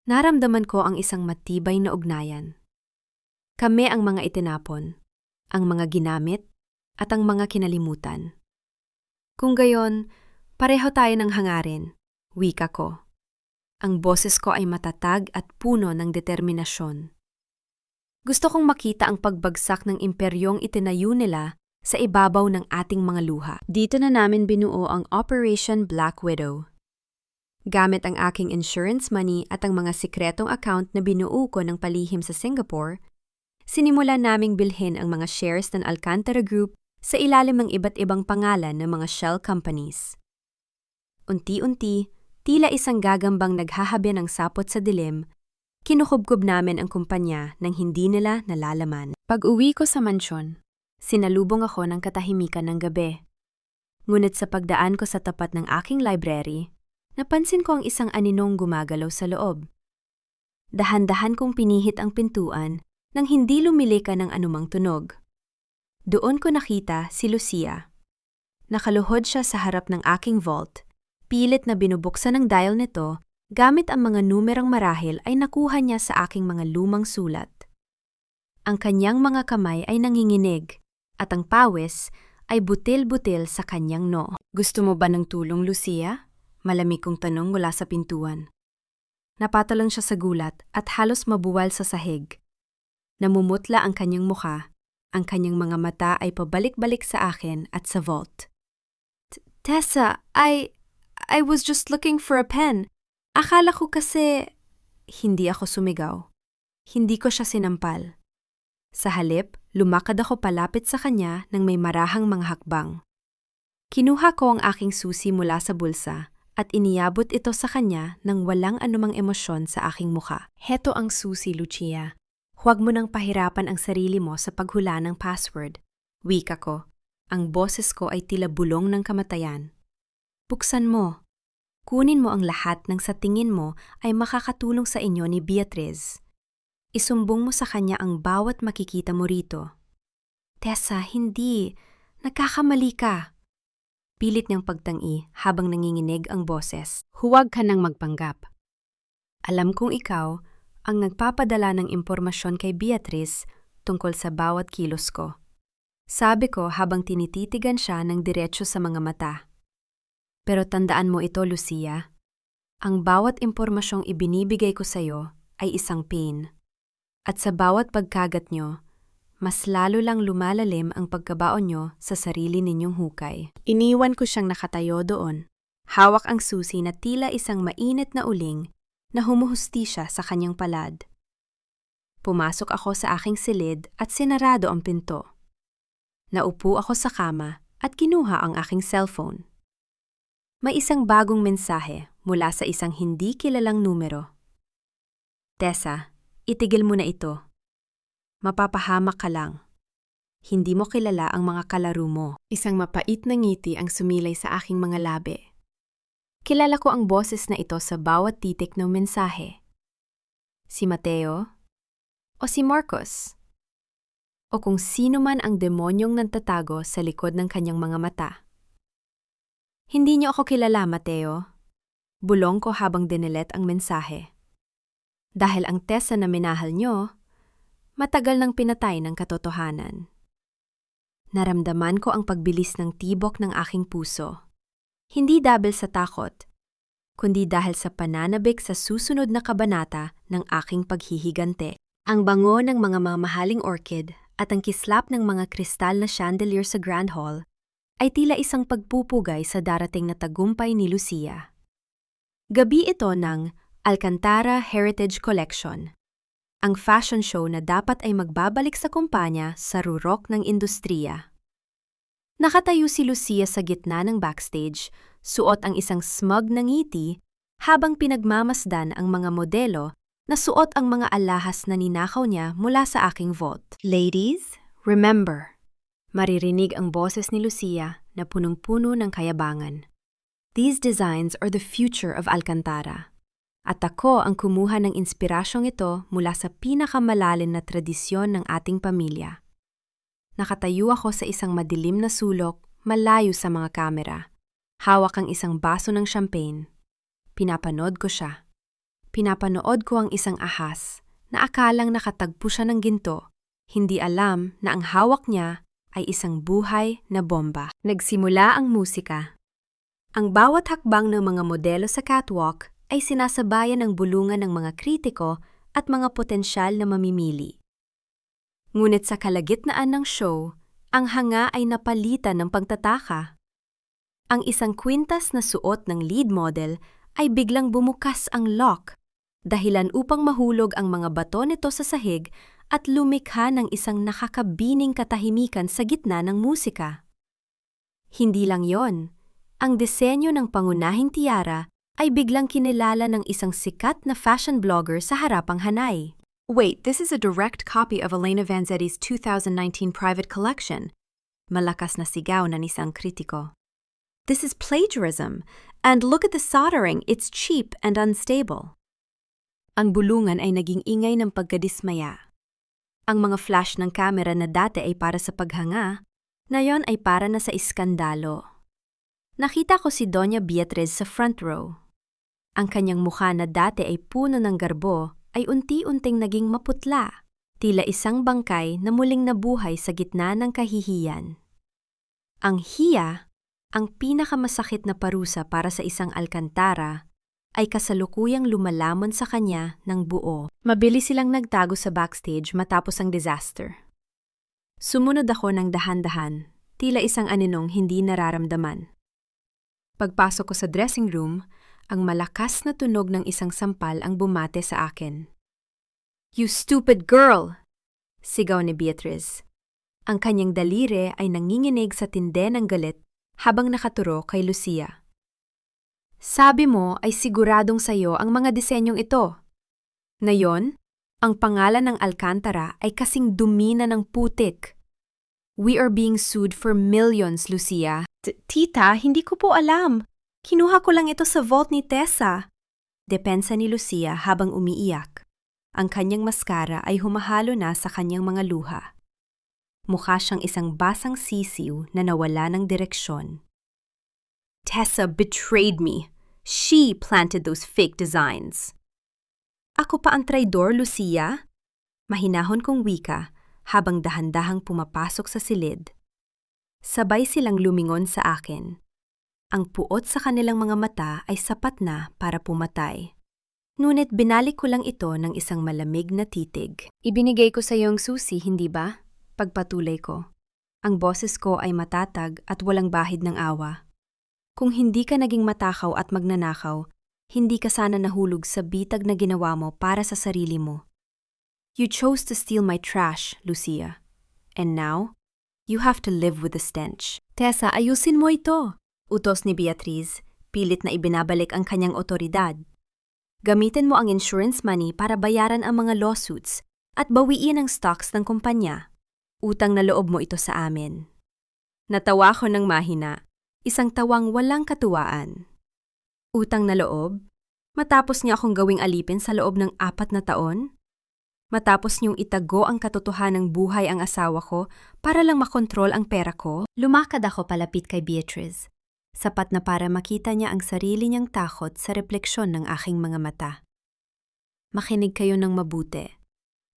A: naramdaman ko ang isang matibay na ugnayan. Kami ang mga itinapon, ang mga ginamit, at ang mga kinalimutan. Kung gayon, pareho tayo ng hangarin, wika ko. Ang boses ko ay matatag at puno ng determinasyon. Gusto kong makita ang pagbagsak ng imperyong itinayo nila sa ibabaw ng ating mga luha. Dito na namin binuo ang Operation Black Widow. Gamit ang aking insurance money at ang mga sikretong account na binuo ko ng palihim sa Singapore, sinimulan naming bilhin ang mga shares ng Alcantara Group sa ilalim ng iba't ibang pangalan ng mga shell companies. Unti-unti, tila isang gagambang naghahabi ng sapot sa dilim, kinukubkob namin ang kumpanya nang hindi nila nalalaman. Pag-uwi ko sa mansyon, sinalubong ako ng katahimikan ng gabi. Ngunit sa pagdaan ko sa tapat ng aking library, napansin ko ang isang aninong gumagalaw sa loob. Dahan-dahan kong pinihit ang pintuan nang hindi lumilika ng anumang tunog. Doon ko nakita si Lucia. Nakaluhod siya sa harap ng aking vault, pilit na binubuksan ng dial nito gamit ang mga numerong marahil ay nakuha niya sa aking mga lumang sulat. Ang kanyang mga kamay ay nanginginig at ang pawis ay butil-butil sa kanyang noo. Gusto mo ba ng tulong, Lucia? Malamig kong tanong mula sa pintuan. Napatalang siya sa gulat at halos mabuwal sa sahig. Namumutla ang kanyang mukha, ang kanyang mga mata ay pabalik-balik sa akin at sa vault. Tessa, I was just looking for a pen. Akala ko kasi... Hindi ako sumigaw. Hindi ko siya sinampal. Sa halip, lumakad ako palapit sa kanya nang may marahang mga hakbang. Kinuha ko ang aking susi mula sa bulsa at iniabot ito sa kanya nang walang anumang emosyon sa aking mukha. Heto ang susi, Lucia. Huwag mo nang pahirapan ang sarili mo sa paghula ng password. Wika ko, ang boses ko ay tila bulong ng kamatayan. Buksan mo. Kunin mo ang lahat ng sa tingin mo ay makakatulong sa inyo ni Beatriz. Isumbong mo sa kanya ang bawat makikita mo rito. Tessa, hindi. Nagkakamali ka. Pilit niyang pagtangi habang nanginginig ang boses. Huwag ka nang magpanggap. Alam kong ikaw ang nagpapadala ng impormasyon kay Beatriz tungkol sa bawat kilos ko. Sabi ko habang tinititigan siya ng diretsyo sa mga mata. Pero tandaan mo ito, Lucia. Ang bawat impormasyong ibinibigay ko sa iyo ay isang pain. At sa bawat pagkagat nyo, mas lalo lang lumalalim ang pagkabaon nyo sa sarili ninyong hukay. Iniwan ko siyang nakatayo doon. Hawak ang susi na tila isang mainit na uling na humuhustisya sa kanyang palad. Pumasok ako sa aking silid at sinarado ang pinto. Naupo ako sa kama at kinuha ang aking cellphone. May isang bagong mensahe mula sa isang hindi kilalang numero. Tessa, itigil mo na ito. Mapapahamak ka lang. Hindi mo kilala ang mga kalaro mo. Isang mapait na ngiti ang sumilay sa aking mga labi. Kilala ko ang boses na ito sa bawat titik ng mensahe. Si Mateo? O si Marcos? O kung sino man ang demonyong nagtatago sa likod ng kanyang mga mata. Hindi niyo ako kilala, Mateo. Bulong ko habang dinilet ang mensahe. Dahil ang Tessa na minahal niyo, matagal nang pinatay ng katotohanan. Naramdaman ko ang pagbilis ng tibok ng aking puso. Hindi dahil sa takot, kundi dahil sa pananabik sa susunod na kabanata ng aking paghihigante. Ang bango ng mga mamahaling orchid at ang kislap ng mga kristal na chandelier sa Grand Hall ay tila isang pagpupugay sa darating na tagumpay ni Lucia. Gabi ito ng Alcantara Heritage Collection, ang fashion show na dapat ay magbabalik sa kumpanya sa rurok ng industriya. Nakatayo si Lucia sa gitna ng backstage, suot ang isang smug na ngiti habang pinagmamasdan ang mga modelo na suot ang mga alahas na ninakaw niya mula sa aking vault. Ladies, remember, maririnig ang boses ni Lucia na punong-puno ng kayabangan. These designs are the future of Alcantara. At ako ang kumuha ng inspirasyong ito mula sa pinakamalalim na tradisyon ng ating pamilya. Nakatayo ako sa isang madilim na sulok, malayo sa mga kamera. Hawak ang isang baso ng champagne. Pinapanood ko siya. Pinapanood ko ang isang ahas na akalang nakatagpo siya ng ginto. Hindi alam na ang hawak niya ay isang buhay na bomba. Nagsimula ang musika. Ang bawat hakbang ng mga modelo sa catwalk ay sinasabayan ng bulungan ng mga kritiko at mga potensyal na mamimili. Ngunit sa kalagitnaan ng show, ang hanga ay napalitan ng pagtataka. Ang isang kwintas na suot ng lead model ay biglang bumukas ang lock, dahilan upang mahulog ang mga bato nito sa sahig at lumikha ng isang nakakabining katahimikan sa gitna ng musika. Hindi lang yon, ang disenyo ng pangunahing tiara ay biglang kinilala ng isang sikat na fashion blogger sa harapang hanay. Wait, this is a direct copy of Elena Vanzetti's 2019 private collection. Malakas na sigaw ng isang kritiko. This is plagiarism, and look at the soldering, it's cheap and unstable. Ang bulungan ay naging ingay ng pagkadismaya. Ang mga flash ng kamera na dati ay para sa paghanga, ngayon ay para na sa iskandalo. Nakita ko si Doña Beatriz sa front row. Ang kanyang mukha na dati ay puno ng garbo ay unti-unting naging maputla, tila isang bangkay na muling nabuhay sa gitna ng kahihiyan. Ang hiya, ang pinakamasakit na parusa para sa isang Alcantara, ay kasalukuyang lumalamon sa kanya ng buo. Mabilis silang nagtago sa backstage matapos ang disaster. Sumunod ako ng dahan-dahan, tila isang aninong hindi nararamdaman. Pagpasok ko sa dressing room, ang malakas na tunog ng isang sampal ang bumate sa akin. "You stupid girl!" sigaw ni Beatriz. Ang kanyang daliri ay nanginginig sa tindi ng galit habang nakaturo kay Lucia. "Sabi mo ay siguradong sayo ang mga disenyong ito. Ngayon, Ang pangalan ng Alcantara ay kasing dumi na ng putik. We are being sued for millions, Lucia. Tita, hindi ko po alam. Kinuha ko lang ito sa vault ni Tessa. Depensa ni Lucia habang umiiyak. Ang kanyang maskara ay humahalo na sa kanyang mga luha. Mukha siyang isang basang sisiw na nawala ng direksyon. Tessa betrayed me. She planted those fake designs. Ako pa ang traidor, Lucia? Mahinahon kong wika habang dahan-dahang pumapasok sa silid. Sabay silang lumingon sa akin. Ang puot sa kanilang mga mata ay sapat na para pumatay. Ngunit binalik ko lang ito ng isang malamig na titig. Ibinigay ko sa iyong susi, hindi ba? Pagpatuloy ko. Ang boses ko ay matatag at walang bahid ng awa. Kung hindi ka naging matakaw at magnanakaw, hindi ka sana nahulog sa bitag na ginawa mo para sa sarili mo. You chose to steal my trash, Lucia. And now, you have to live with the stench. Tessa, ayusin mo ito. Utos ni Beatriz, pilit na ibinabalik ang kanyang otoridad. Gamitin mo ang insurance money para bayaran ang mga lawsuits at bawiin ang stocks ng kumpanya. Utang na loob mo ito sa amin. Natawa ko ng mahina, isang tawang walang katuwaan. Utang na loob? Matapos niya akong gawing alipin sa loob ng 4 na taon? Matapos niyong itago ang katotohanang buhay ang asawa ko para lang makontrol ang pera ko? Lumakad ako palapit kay Beatriz. Sapat na para makita niya ang sarili niyang takot sa refleksyon ng aking mga mata. Makinig kayo ng mabuti.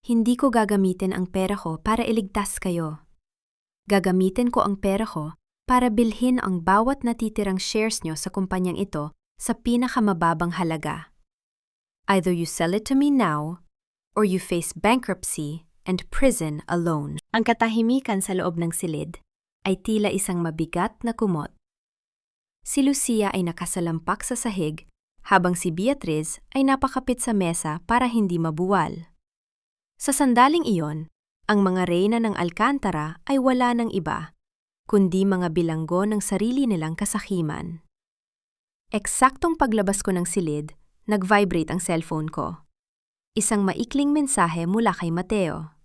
A: Hindi ko gagamitin ang pera ko para iligtas kayo. Gagamitin ko ang pera ko para bilhin ang bawat natitirang shares niyo sa kumpanyang ito sa pinakamababang halaga. Either you sell it to me now, or you face bankruptcy and prison alone. Ang katahimikan sa loob ng silid ay tila isang mabigat na kumot. Si Lucia ay nakasalampak sa sahig, habang si Beatriz ay napakapit sa mesa para hindi mabuwal. Sa sandaling iyon, ang mga reyna ng Alcantara ay wala ng iba, kundi mga bilanggo ng sarili nilang kasakiman. Eksaktong paglabas ko ng silid, nag-vibrate ang cellphone ko. Isang maikling mensahe mula kay Mateo.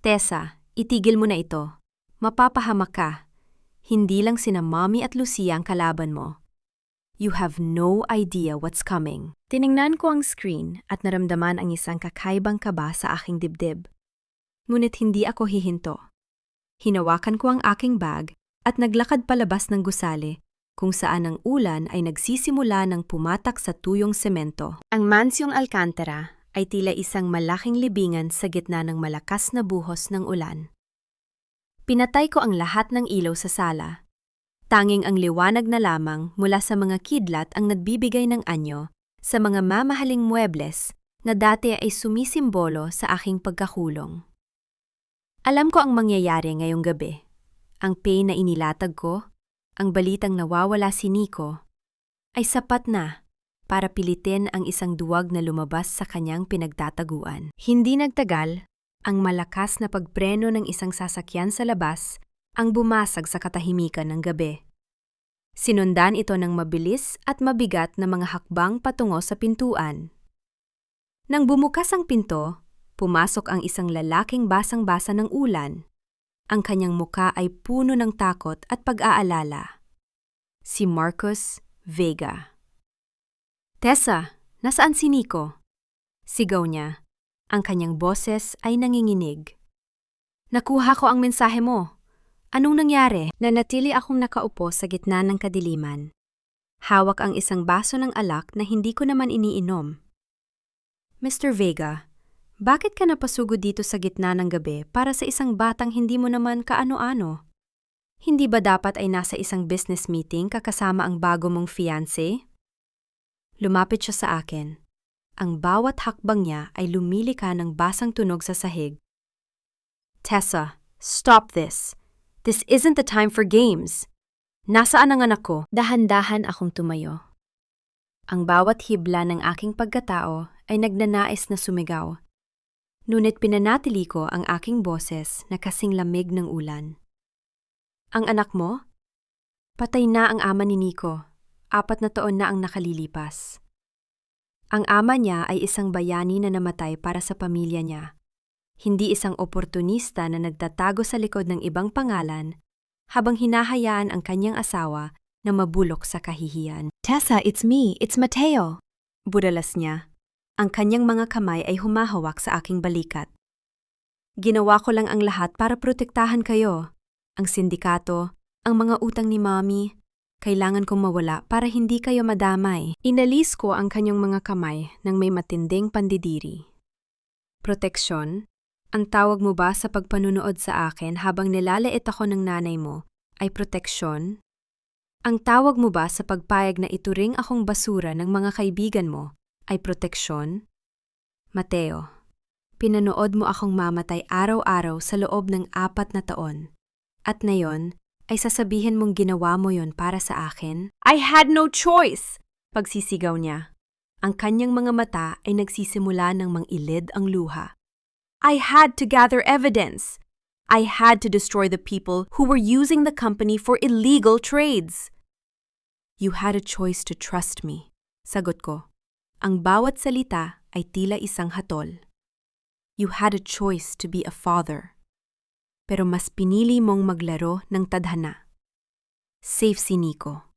A: Tessa, itigil mo na ito. Mapapahamak ka. Hindi lang sina Mommy at Lucia ang kalaban mo. You have no idea what's coming. Tiningnan ko ang screen at naramdaman ang isang kakaibang kaba sa aking dibdib. Ngunit hindi ako hihinto. Hinawakan ko ang aking bag at naglakad palabas ng gusali kung saan ang ulan ay nagsisimula ng pumatak sa tuyong semento. Ang mansyong Alcantara ay tila isang malaking libingan sa gitna ng malakas na buhos ng ulan. Pinatay ko ang lahat ng ilaw sa sala. Tanging ang liwanag na lamang mula sa mga kidlat ang nagbibigay ng anyo sa mga mamahaling muebles na dati ay sumisimbolo sa aking pagkakulong. Alam ko ang mangyayari ngayong gabi. Ang pain na inilatag ko, ang balitang nawawala si Nico, ay sapat na para pilitin ang isang duwag na lumabas sa kanyang pinagtataguan. Hindi nagtagal, ang malakas na pagpreno ng isang sasakyan sa labas ang bumasag sa katahimikan ng gabi. Sinundan ito ng mabilis at mabigat na mga hakbang patungo sa pintuan. Nang bumukas ang pinto, pumasok ang isang lalaking basang-basa ng ulan. Ang kanyang muka ay puno ng takot at pag-aalala. Si Marcus Vega. Tessa, nasaan si Nico? Sigaw niya. Ang kanyang boses ay nanginginig. Nakuha ko ang mensahe mo. Anong nangyari? Nanatili akong nakaupo sa gitna ng kadiliman. Hawak ang isang baso ng alak na hindi ko naman iniinom. Mr. Vega, bakit ka napasugod dito sa gitna ng gabi para sa isang batang hindi mo naman kaano-ano? Hindi ba dapat ay nasa isang business meeting kakasama ang bago mong fiancé? Lumapit siya sa akin. Ang bawat hakbang niya ay lumilika ng basang tunog sa sahig. Tessa, stop this. This isn't the time for games. Nasaan ang anak ko? Dahan-dahan akong tumayo. Ang bawat hibla ng aking pagkatao ay nagnanais na sumigaw. Ngunit pinanatili ko ang aking boses na kasing lamig ng ulan. Ang anak mo? Patay na ang ama ni Nico. 4 na taon na ang nakalilipas. Ang ama niya ay isang bayani na namatay para sa pamilya niya. Hindi isang oportunista na nagtatago sa likod ng ibang pangalan habang hinahayaan ang kanyang asawa na mabulok sa kahihiyan. "Tessa, it's me. It's Mateo," budalas niya. Ang kanyang mga kamay ay humahawak sa aking balikat. "Ginawa ko lang ang lahat para protektahan kayo. Ang sindikato, ang mga utang ni Mommy. Kailangan kong mawala para hindi kayo madamay." Inalis ko ang kanyang mga kamay nang may matinding pandidiri. "Proteksyon? Ang tawag mo ba sa pagpanunood sa akin habang nilalait ako ng nanay mo ay proteksyon? Ang tawag mo ba sa pagpayag na ituring akong basura ng mga kaibigan mo ay proteksyon? Mateo, pinanood mo akong mamatay araw-araw sa loob ng 4 na taon. At ngayon, ay sasabihin mong ginawa mo yon para sa akin?" "I had no choice!" pagsisigaw niya. Ang kanyang mga mata ay nagsisimula ng mangilid ang luha. "I had to gather evidence. I had to destroy the people who were using the company for illegal trades." "You had a choice to trust me," sagot ko. Ang bawat salita ay tila isang hatol. "You had a choice to be a father. Pero mas pinili mong maglaro ng tadhana." Safe si Nico.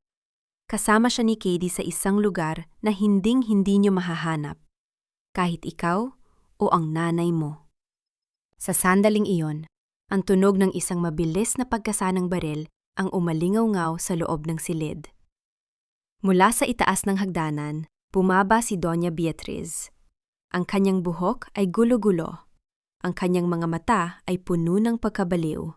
A: Kasama siya ni Katie sa isang lugar na hinding-hindi niyo mahahanap, kahit ikaw o ang nanay mo. Sa sandaling iyon, ang tunog ng isang mabilis na pagkasanang baril ang umalingaw-ngaw sa loob ng silid. Mula sa itaas ng hagdanan, bumaba si Doña Beatriz. Ang kanyang buhok ay gulo-gulo. Ang kanyang mga mata ay puno ng pagkabaliw.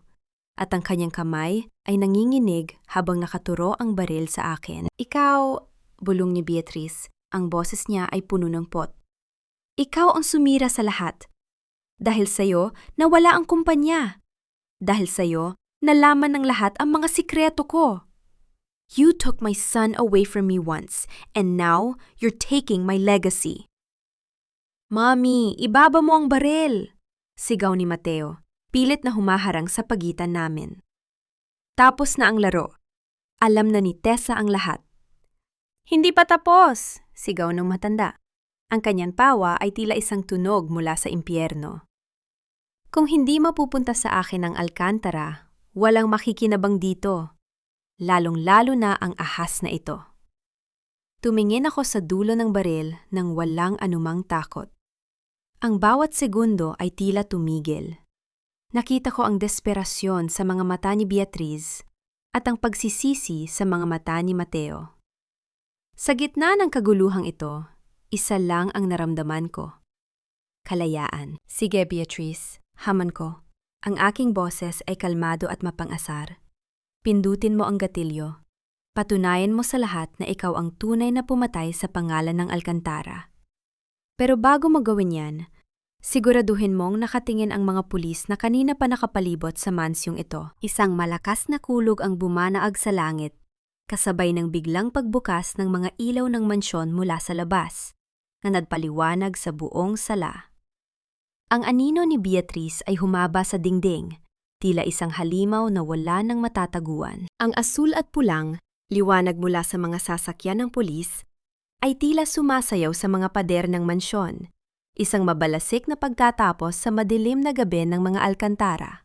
A: At ang kanyang kamay ay nanginginig habang nakaturo ang baril sa akin. "Ikaw," bulong ni Beatriz, ang boses niya ay puno ng pot. "Ikaw ang sumira sa lahat. Dahil sa'yo, nawala ang kumpanya. Dahil sa'yo, nalaman ng lahat ang mga sikreto ko. You took my son away from me once, and now you're taking my legacy." "Mommy, ibaba mo ang baril!" sigaw ni Mateo, pilit na humaharang sa pagitan namin. Tapos na ang laro. Alam na ni Tessa ang lahat. "Hindi pa tapos!" sigaw ng matanda. Ang kanyang tawa ay tila isang tunog mula sa impyerno. "Kung hindi mapupunta sa akin ang Alcantara, walang makikinabang dito. Lalong-lalo na ang ahas na ito." Tumingin ako sa dulo ng baril nang walang anumang takot. Ang bawat segundo ay tila tumigil. Nakita ko ang desperasyon sa mga mata ni Beatriz at ang pagsisisi sa mga mata ni Mateo. Sa gitna ng kaguluhang ito, isa lang ang naramdaman ko. Kalayaan. "Sige, Beatriz," haman ko. Ang aking boses ay kalmado at mapang-asar. "Pindutin mo ang gatilyo. Patunayan mo sa lahat na ikaw ang tunay na pumatay sa pangalan ng Alcantara. Pero bago mo gawin yan, siguraduhin mong nakatingin ang mga pulis na kanina pa nakapalibot sa mansyong ito." Isang malakas na kulog ang bumanaag sa langit, kasabay ng biglang pagbukas ng mga ilaw ng mansyon mula sa labas, na nagpaliwanag sa buong sala. Ang anino ni Beatriz ay humaba sa dingding, tila isang halimaw na wala ng matataguan. Ang asul at pulang, liwanag mula sa mga sasakyan ng pulis, ay tila sumasayaw sa mga pader ng mansyon, isang mabalasik na pagtatapos sa madilim na gabi ng mga Alcantara.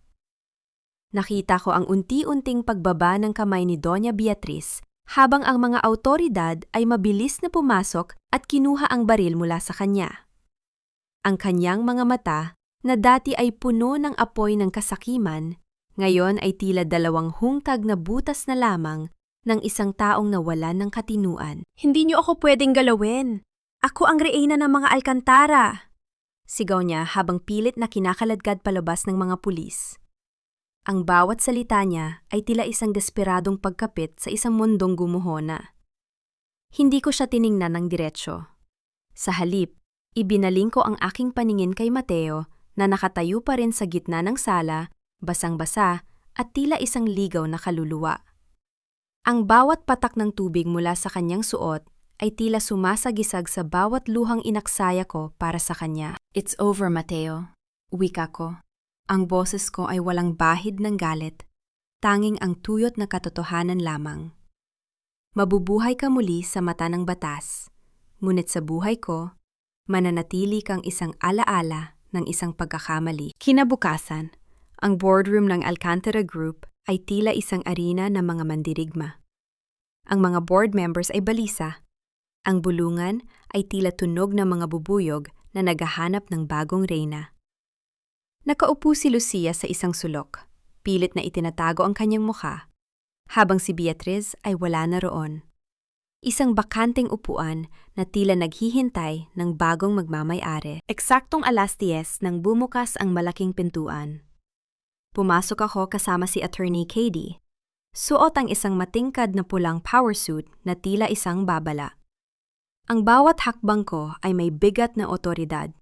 A: Nakita ko ang unti-unting pagbaba ng kamay ni Doña Beatriz habang ang mga awtoridad ay mabilis na pumasok at kinuha ang baril mula sa kanya. Ang kanyang mga mata, na dati ay puno ng apoy ng kasakiman, ngayon ay tila 2 hungkag na butas na lamang ng isang taong nawalan ng katinuan. "Hindi niyo ako pwedeng galawin. Ako ang reyna ng mga Alcantara!" sigaw niya habang pilit na kinakaladkad palabas ng mga pulis. Ang bawat salita niya ay tila isang desperadong pagkapit sa isang mundong gumuhona. Hindi ko siya tiningnan ng diretsyo. Sa halip, ibinaling ko ang aking paningin kay Mateo na nakatayo pa rin sa gitna ng sala, basang-basa at tila isang ligaw na kaluluwa. Ang bawat patak ng tubig mula sa kanyang suot ay tila sumasagisag sa bawat luhang inaksaya ko para sa kanya. "It's over, Mateo," wika ko. Ang boses ko ay walang bahid ng galit, tanging ang tuyot na katotohanan lamang. Mabubuhay ka muli sa mata ng batas, ngunit sa buhay ko, mananatili kang isang alaala ng isang pagkakamali. Kinabukasan, ang boardroom ng Alcantara Group ay tila isang arena ng mga mandirigma. Ang mga board members ay balisa. Ang bulungan ay tila tunog ng mga bubuyog na naghahanap ng bagong reyna. Nakaupo si Lucia sa isang sulok, pilit na itinatago ang kanyang mukha, habang si Beatriz ay wala na roon. Isang bakanteng upuan na tila naghihintay ng bagong magmamay-ari. Eksaktong 10:00 nang bumukas ang malaking pintuan. Pumasok ako kasama si Attorney Katie. Suot ang isang matingkad na pulang power suit na tila isang babala. Ang bawat hakbang ko ay may bigat na otoridad.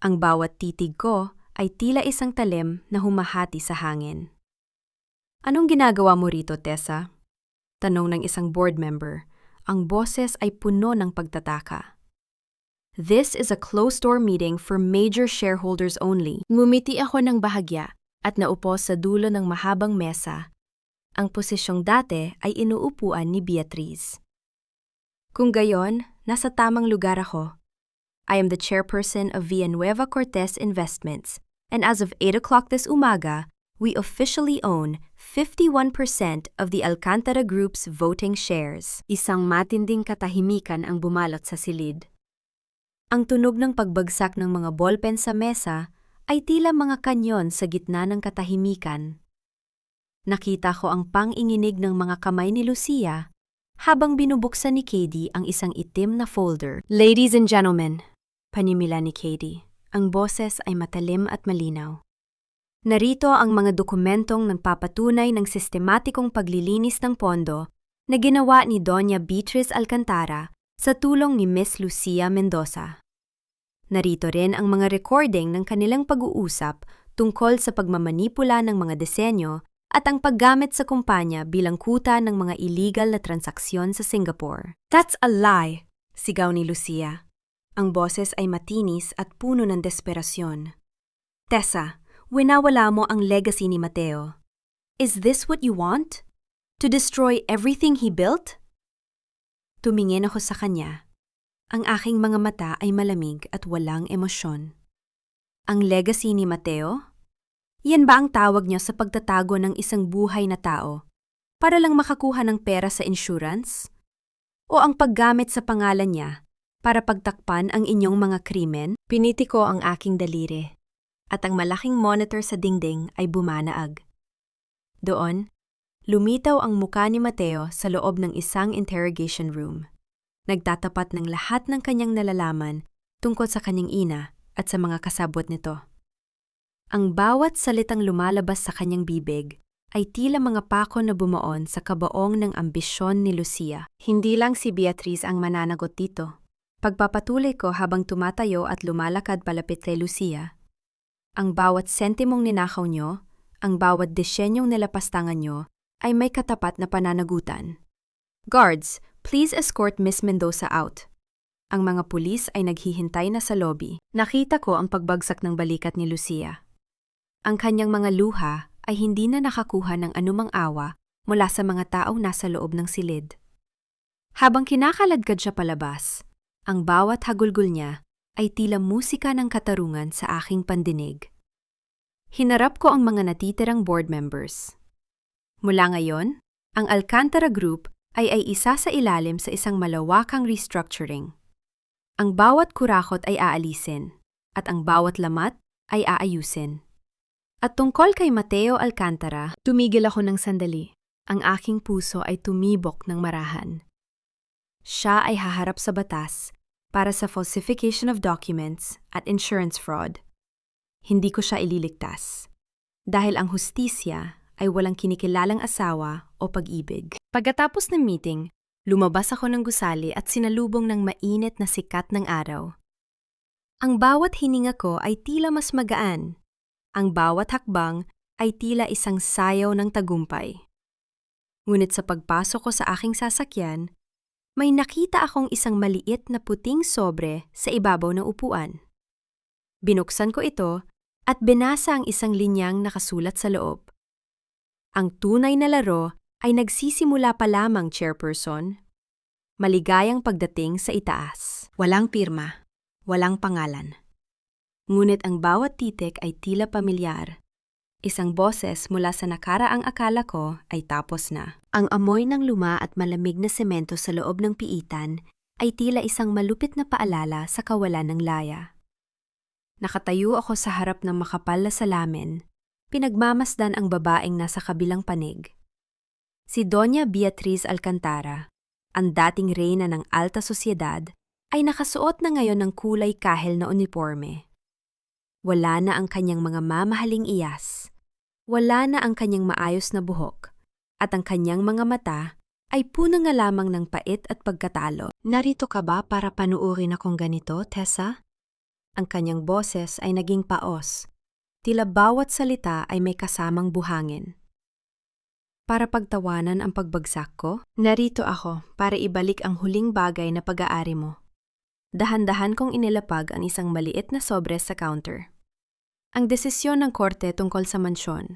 A: Ang bawat titig ko ay tila isang talim na humahati sa hangin. Anong ginagawa mo rito, Tessa? Tanong ng isang board member. Ang boses ay puno ng pagtataka. This is a closed-door meeting for major shareholders only. Ngumiti ako ng bahagya at naupo sa dulo ng mahabang mesa. Ang posisyong dati ay inuupuan ni Beatriz. Kung gayon, nasa tamang lugar ako. I am the chairperson of Villanueva Cortez Investments, and as of 8 o'clock this umaga, we officially own 51% of the Alcantara Group's voting shares. Isang matinding katahimikan ang bumalot sa silid. Ang tunog ng pagbagsak ng mga ballpen sa mesa ay tila mga kanyon sa gitna ng katahimikan. Nakita ko ang pang-inginig ng mga kamay ni Lucia habang binubuksan ni Katie ang isang itim na folder. Ladies and gentlemen, panimila ni Katie. Ang boses ay matalim at malinaw. Narito ang mga dokumentong nagpapatunay ng sistematikong paglilinis ng pondo na ginawa ni Doña Beatriz Alcantara sa tulong ni Miss Lucia Mendoza. Narito rin ang mga recording ng kanilang pag-uusap tungkol sa pagmamanipula ng mga disenyo at ang paggamit sa kumpanya bilang kuta ng mga illegal na transaksyon sa Singapore. That's a lie, sigaw ni Lucia. Ang boses ay matinis at puno ng desperasyon. Tessa, winawala mo ang legacy ni Mateo. Is this what you want? To destroy everything he built? Tumingin ako sa kanya. Ang aking mga mata ay malamig at walang emosyon. Ang legacy ni Mateo? Yan ba ang tawag niyo sa pagtatago ng isang buhay na tao para lang makakuha ng pera sa insurance? O ang paggamit sa pangalan niya para pagtakpan ang inyong mga krimen? Piniti ko ang aking daliri at ang malaking monitor sa dingding ay bumanaag. Doon, lumitaw ang muka ni Mateo sa loob ng isang interrogation room. Nagtatapat ng lahat ng kanyang nalalaman tungkol sa kanyang ina at sa mga kasabwat nito. Ang bawat salitang lumalabas sa kanyang bibig ay tila mga pako na bumuon sa kabaong ng ambisyon ni Lucia. Hindi lang si Beatriz ang mananagot dito. Pagpapatuloy ko habang tumatayo at lumalakad palapit kay Lucia. Ang bawat sentimong ninakaw nyo, ang bawat disenyong nilapastangan nyo, ay may katapat na pananagutan. Guards, please escort Miss Mendoza out. Ang mga pulis ay naghihintay na sa lobby. Nakita ko ang pagbagsak ng balikat ni Lucia. Ang kanyang mga luha ay hindi na nakakuha ng anumang awa mula sa mga taong nasa loob ng silid. Habang kinakaladkad siya palabas, ang bawat hagulgol niya ay tila musika ng katarungan sa aking pandinig. Hinarap ko ang mga natitirang board members. Mula ngayon, ang Alcantara Group ay isa sa ilalim sa isang malawakang restructuring. Ang bawat kurakot ay aalisin, at ang bawat lamat ay aayusin. At tungkol kay Mateo Alcantara, tumigil ako ng sandali. Ang aking puso ay tumibok ng marahan. Siya ay haharap sa batas para sa falsification of documents at insurance fraud. Hindi ko siya ililigtas. Dahil ang hustisya ay walang kinikilalang asawa o pag-ibig. Pagkatapos ng meeting, lumabas ako ng gusali at sinalubong ng mainit na sikat ng araw. Ang bawat hininga ko ay tila mas magaan. Ang bawat hakbang ay tila isang sayaw ng tagumpay. Ngunit sa pagpasok ko sa aking sasakyan, may nakita akong isang maliit na puting sobre sa ibabaw ng upuan. Binuksan ko ito at binasa ang isang linyang nakasulat sa loob. Ang tunay na laro ay nagsisimula pa lamang, Chairperson. Maligayang pagdating sa itaas. Walang pirma, walang pangalan. Ngunit ang bawat titik ay tila pamilyar. Isang boses mula sa nakaraang akala ko ay tapos na. Ang amoy ng luma at malamig na semento sa loob ng piitan ay tila isang malupit na paalala sa kawalan ng laya. Nakatayo ako sa harap ng makapal na salamin, pinagmamasdan ang babaeng nasa kabilang panig. Si Doña Beatriz Alcantara, ang dating reyna ng alta sosyedad, ay nakasuot na ngayon ng kulay kahel na uniforme. Wala na ang kanyang mga mamahaling iyas, wala na ang kanyang maayos na buhok, at ang kanyang mga mata ay puno nga lamang ng pait at pagkatalo. Narito ka ba para panuurin akong ganito, Tessa? Ang kanyang boses ay naging paos, tila bawat salita ay may kasamang buhangin. Para pagtawanan ang pagbagsak ko, narito ako para ibalik ang huling bagay na pag-aari mo. Dahan-dahan kong inilapag ang isang maliit na sobre sa counter. Ang desisyon ng korte tungkol sa mansyon.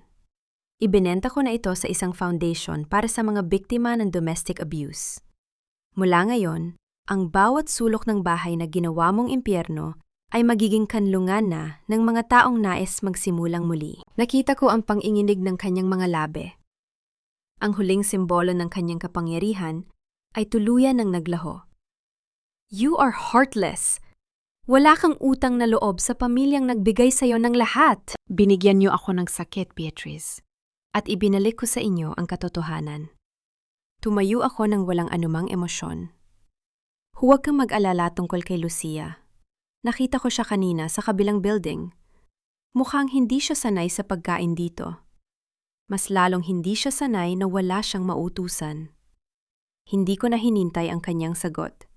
A: Ibinenta ko na ito sa isang foundation para sa mga biktima ng domestic abuse. Mula ngayon, ang bawat sulok ng bahay na ginawa mong impyerno ay magiging kanlungan na ng mga taong nais magsimulang muli. Nakita ko ang panginginig ng kanyang mga labi. Ang huling simbolo ng kanyang kapangyarihan ay tuluyan ng naglaho. You are heartless! Wala kang utang na loob sa pamilyang nagbigay sa'yo ng lahat. Binigyan niyo ako ng sakit, Beatriz, at ibinalik ko sa inyo ang katotohanan. Tumayo ako ng walang anumang emosyon. Huwag kang mag-alala tungkol kay Lucia. Nakita ko siya kanina sa kabilang building. Mukhang hindi siya sanay sa pagkain dito. Mas lalong hindi siya sanay na wala siyang mautusan. Hindi ko na hinintay ang kanyang sagot.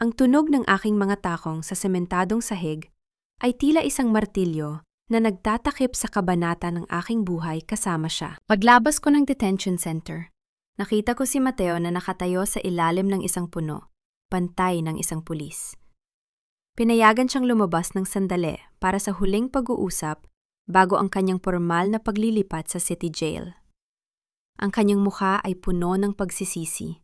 A: Ang tunog ng aking mga takong sa sementadong sahig ay tila isang martilyo na nagtatakip sa kabanata ng aking buhay kasama siya. Paglabas ko ng detention center, nakita ko si Mateo na nakatayo sa ilalim ng isang puno, pantay ng isang pulis. Pinayagan siyang lumabas ng sandali para sa huling pag-uusap bago ang kanyang formal na paglilipat sa city jail. Ang kanyang mukha ay puno ng pagsisisi.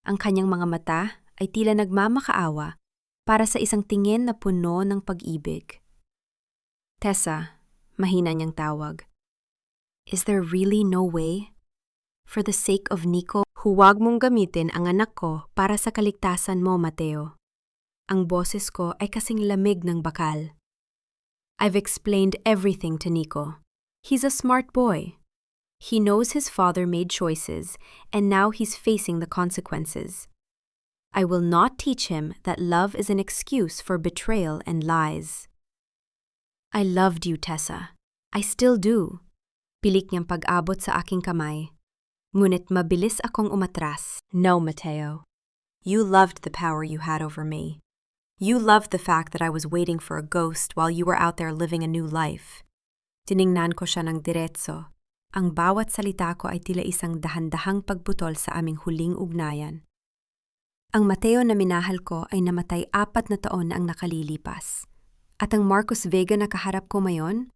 A: Ang kanyang mga mata ay tila nagmamakaawa para sa isang tingin na puno ng pag-ibig. Tessa, mahina niyang tawag. Is there really no way? For the sake of Nico, huwag mong gamitin ang anak ko para sa kaligtasan mo, Mateo. Ang boses ko ay kasing lamig ng bakal. I've explained everything to Nico. He's a smart boy. He knows his father made choices, and now he's facing the consequences. I will not teach him that love is an excuse for betrayal and lies. I loved you, Tessa. I still do. Pilik niyang pag-abot sa aking kamay. Ngunit mabilis akong umatras. No, Mateo. You loved the power you had over me. You loved the fact that I was waiting for a ghost while you were out there living a new life. Tiningnan ko siya ng diretso. Ang bawat salita ko ay tila isang dahan-dahang pagbutol sa aming huling ugnayan. Ang Mateo na minahal ko ay namatay 4 na taon na ang nakalilipas. At ang Marcos Vega na kaharap ko ngayon,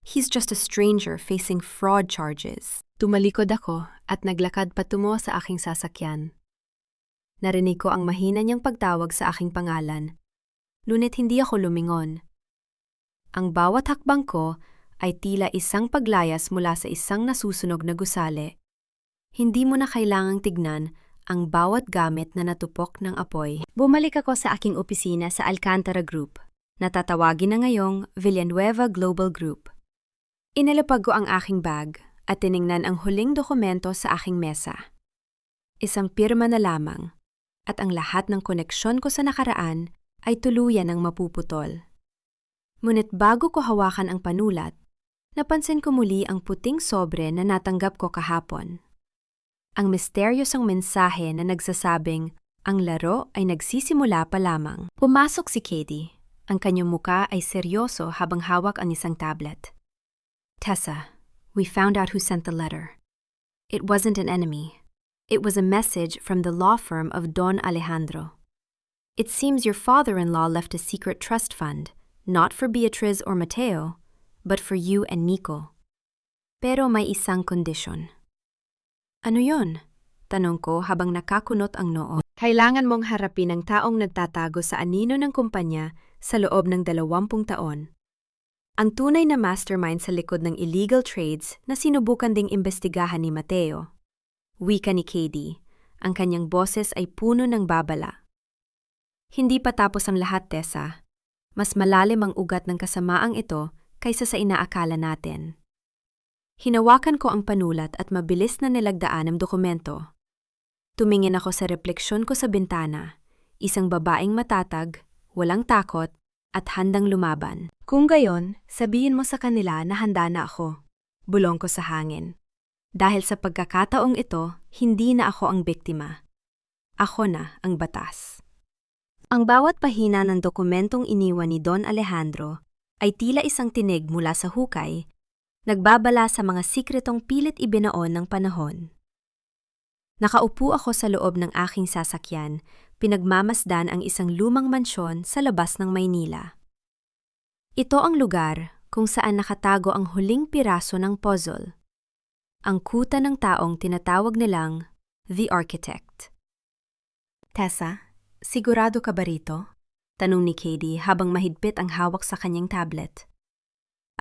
A: he's just a stranger facing fraud charges. Tumalikod ako at naglakad patungo sa aking sasakyan. Narinig ko ang mahina niyang pagtawag sa aking pangalan, ngunit hindi ako lumingon. Ang bawat hakbang ko ay tila isang paglayas mula sa isang nasusunog na gusali. Hindi mo na kailangang tignan ang bawat gamit na natupok ng apoy. Bumalik ako sa aking opisina sa Alcantara Group, na tatawagin na ngayong Villanueva Global Group. Inilapag ko ang aking bag at tiningnan ang huling dokumento sa aking mesa. Isang pirma na lamang, at ang lahat ng koneksyon ko sa nakaraan ay tuluyan ng mapuputol. Ngunit bago ko hawakan ang panulat, napansin ko muli ang puting sobre na natanggap ko kahapon. Ang misteryosong mensahe na nagsasabing, ang laro ay nagsisimula pa lamang. Pumasok si Katie. Ang kanyang muka ay seryoso habang hawak ang isang tablet. Tessa, we found out who sent the letter. It wasn't an enemy. It was a message from the law firm of Don Alejandro. It seems your father-in-law left a secret trust fund, not for Beatriz or Mateo, but for you and Nico. Pero may isang kondisyon. Ano yon? Tanong ko habang nakakunot ang noo. Kailangan mong harapin ang taong nagtatago sa anino ng kumpanya sa loob ng 20 taon. Ang tunay na mastermind sa likod ng illegal trades na sinubukan ding imbestigahan ni Mateo. Wika ni Katie, ang kanyang boses ay puno ng babala. Hindi pa tapos ang lahat, Tessa. Mas malalim ang ugat ng kasamaang ito kaysa sa inaakala natin. Hinawakan ko ang panulat at mabilis na nilagdaan ang dokumento. Tumingin ako sa refleksyon ko sa bintana, isang babaeng matatag, walang takot, at handang lumaban. Kung gayon, sabihin mo sa kanila na handa na ako. Bulong ko sa hangin. Dahil sa pagkakataong ito, hindi na ako ang biktima. Ako na ang batas. Ang bawat pahina ng dokumentong iniwan ni Don Alejandro ay tila isang tinig mula sa hukay, nagbabala sa mga sikretong pilit ibinaon ng panahon. Nakaupo ako sa loob ng aking sasakyan, pinagmamasdan ang isang lumang mansyon sa labas ng Maynila. Ito ang lugar kung saan nakatago ang huling piraso ng puzzle. Ang kuta ng taong tinatawag nilang The Architect. Tessa, sigurado ka ba rito? Tanong ni Katie habang mahigpit ang hawak sa kanyang tablet.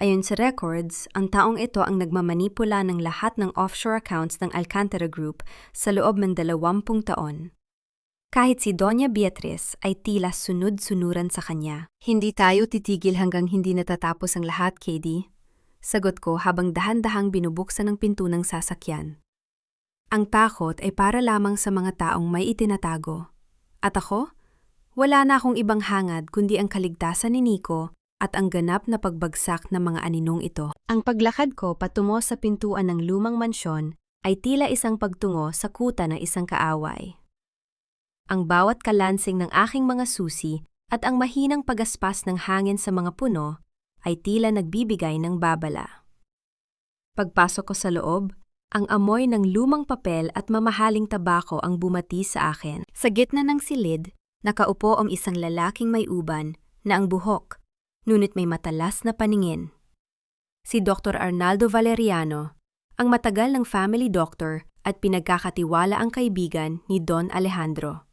A: Ayon sa records, ang taong ito ang nagmamanipula ng lahat ng offshore accounts ng Alcantara Group sa loob ng 20 taon. Kahit si Doña Beatriz ay tila sunod-sunuran sa kanya. Hindi tayo titigil hanggang hindi natatapos ang lahat, Katie. Sagot ko habang dahan-dahang binubuksan ang pinto ng sasakyan. Ang takot ay para lamang sa mga taong may itinatago. At ako? Wala na akong ibang hangad kundi ang kaligtasan ni Nico at ang ganap na pagbagsak ng mga aninong ito. Ang paglakad ko patungo sa pintuan ng lumang mansyon ay tila isang pagtungo sa kuta ng isang kaaway. Ang bawat kalansing ng aking mga susi at ang mahinang pagaspas ng hangin sa mga puno ay tila nagbibigay ng babala. Pagpasok ko sa loob, ang amoy ng lumang papel at mamahaling tabako ang bumati sa akin. Sa gitna ng silid, nakaupo ang isang lalaking may uban na ang buhok, ngunit may matalas na paningin. Si Dr. Arnaldo Valeriano, ang matagal ng family doctor at pinagkakatiwala ang kaibigan ni Don Alejandro.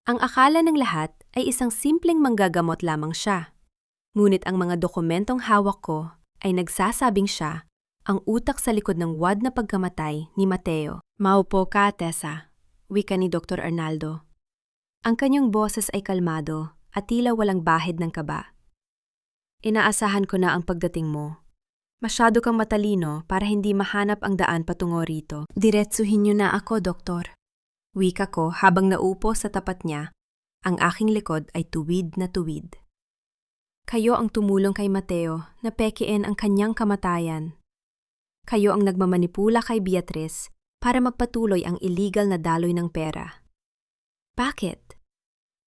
A: Ang akala ng lahat ay isang simpleng manggagamot lamang siya. Ngunit ang mga dokumentong hawak ko ay nagsasabing siya ang utak sa likod ng wad na pagkamatay ni Mateo. Maupo ka, Tessa, wika ni Dr. Arnaldo. Ang kanyang boses ay kalmado at tila walang bahid ng kaba. Inaasahan ko na ang pagdating mo. Masyado kang matalino para hindi mahanap ang daan patungo rito. Diretsuhin niyo na ako, Doktor. Wika ko habang naupo sa tapat niya, ang aking likod ay tuwid na tuwid. Kayo ang tumulong kay Mateo na pekiin ang kanyang kamatayan. Kayo ang nagmamanipula kay Beatriz para magpatuloy ang illegal na daloy ng pera. Bakit?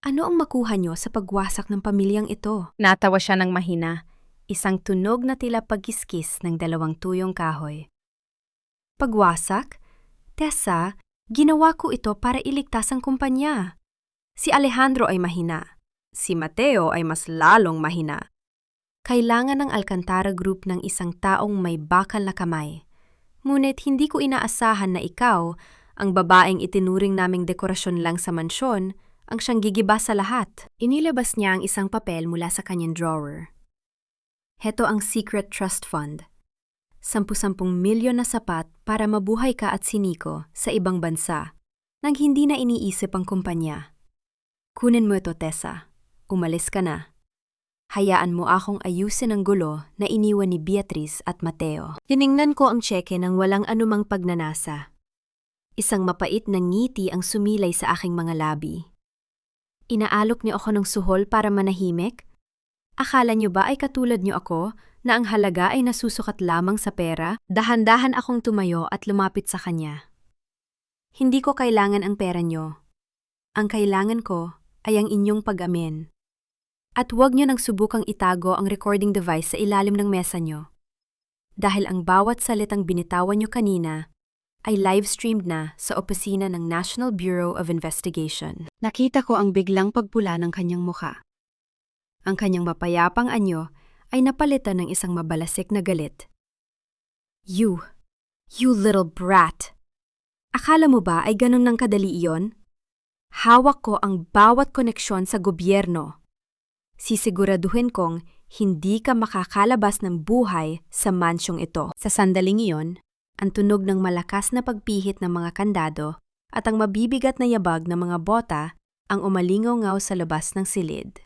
A: Ano ang makuha niyo sa pagwasak ng pamilyang ito? Natawa siya ng mahina, isang tunog na tila pagkiskis ng 2 tuyong kahoy. Pagwasak? Tessa, ginawa ko ito para iligtas ang kumpanya. Si Alejandro ay mahina. Si Mateo ay mas lalong mahina. Kailangan ng Alcantara Group ng isang taong may bakal na kamay. Ngunit hindi ko inaasahan na ikaw, ang babaeng itinuring naming dekorasyon lang sa mansyon, ang siyang gigiba sa lahat. Inilabas niya ang isang papel mula sa kanyang drawer. Heto ang Secret Trust Fund. 10 milyon na sapat para mabuhay ka at si Nico sa ibang bansa nang hindi na iniisip ang kumpanya. Kunin mo ito, Tessa. Umalis ka na. Hayaan mo akong ayusin ang gulo na iniwan ni Beatriz at Mateo. Tiningnan ko ang tseke ng walang anumang pagnanasa. Isang mapait na ngiti ang sumilay sa aking mga labi. Inaalok niyo ako ng suhol para manahimik? Akala niyo ba ay katulad niyo ako na ang halaga ay nasusukat lamang sa pera? Dahan-dahan akong tumayo at lumapit sa kanya. Hindi ko kailangan ang pera niyo. Ang kailangan ko ay ang inyong pag-amin. At huwag niyo nang subukang itago ang recording device sa ilalim ng mesa niyo. Dahil ang bawat salitang binitawan niyo kanina ay live-streamed na sa opisina ng National Bureau of Investigation. Nakita ko ang biglang pagpula ng kanyang mukha. Ang kanyang mapayapang anyo ay napalitan ng isang mabalasik na galit. You little brat! Akala mo ba ay ganun ng kadali iyon? Hawak ko ang bawat koneksyon sa gobyerno. Sisiguraduhin kong hindi ka makakalabas ng buhay sa mansyong ito. Sa sandaling iyon, ang tunog ng malakas na pagpihit ng mga kandado at ang mabibigat na yabag ng mga bota ang umalingaw-ngaw sa labas ng silid.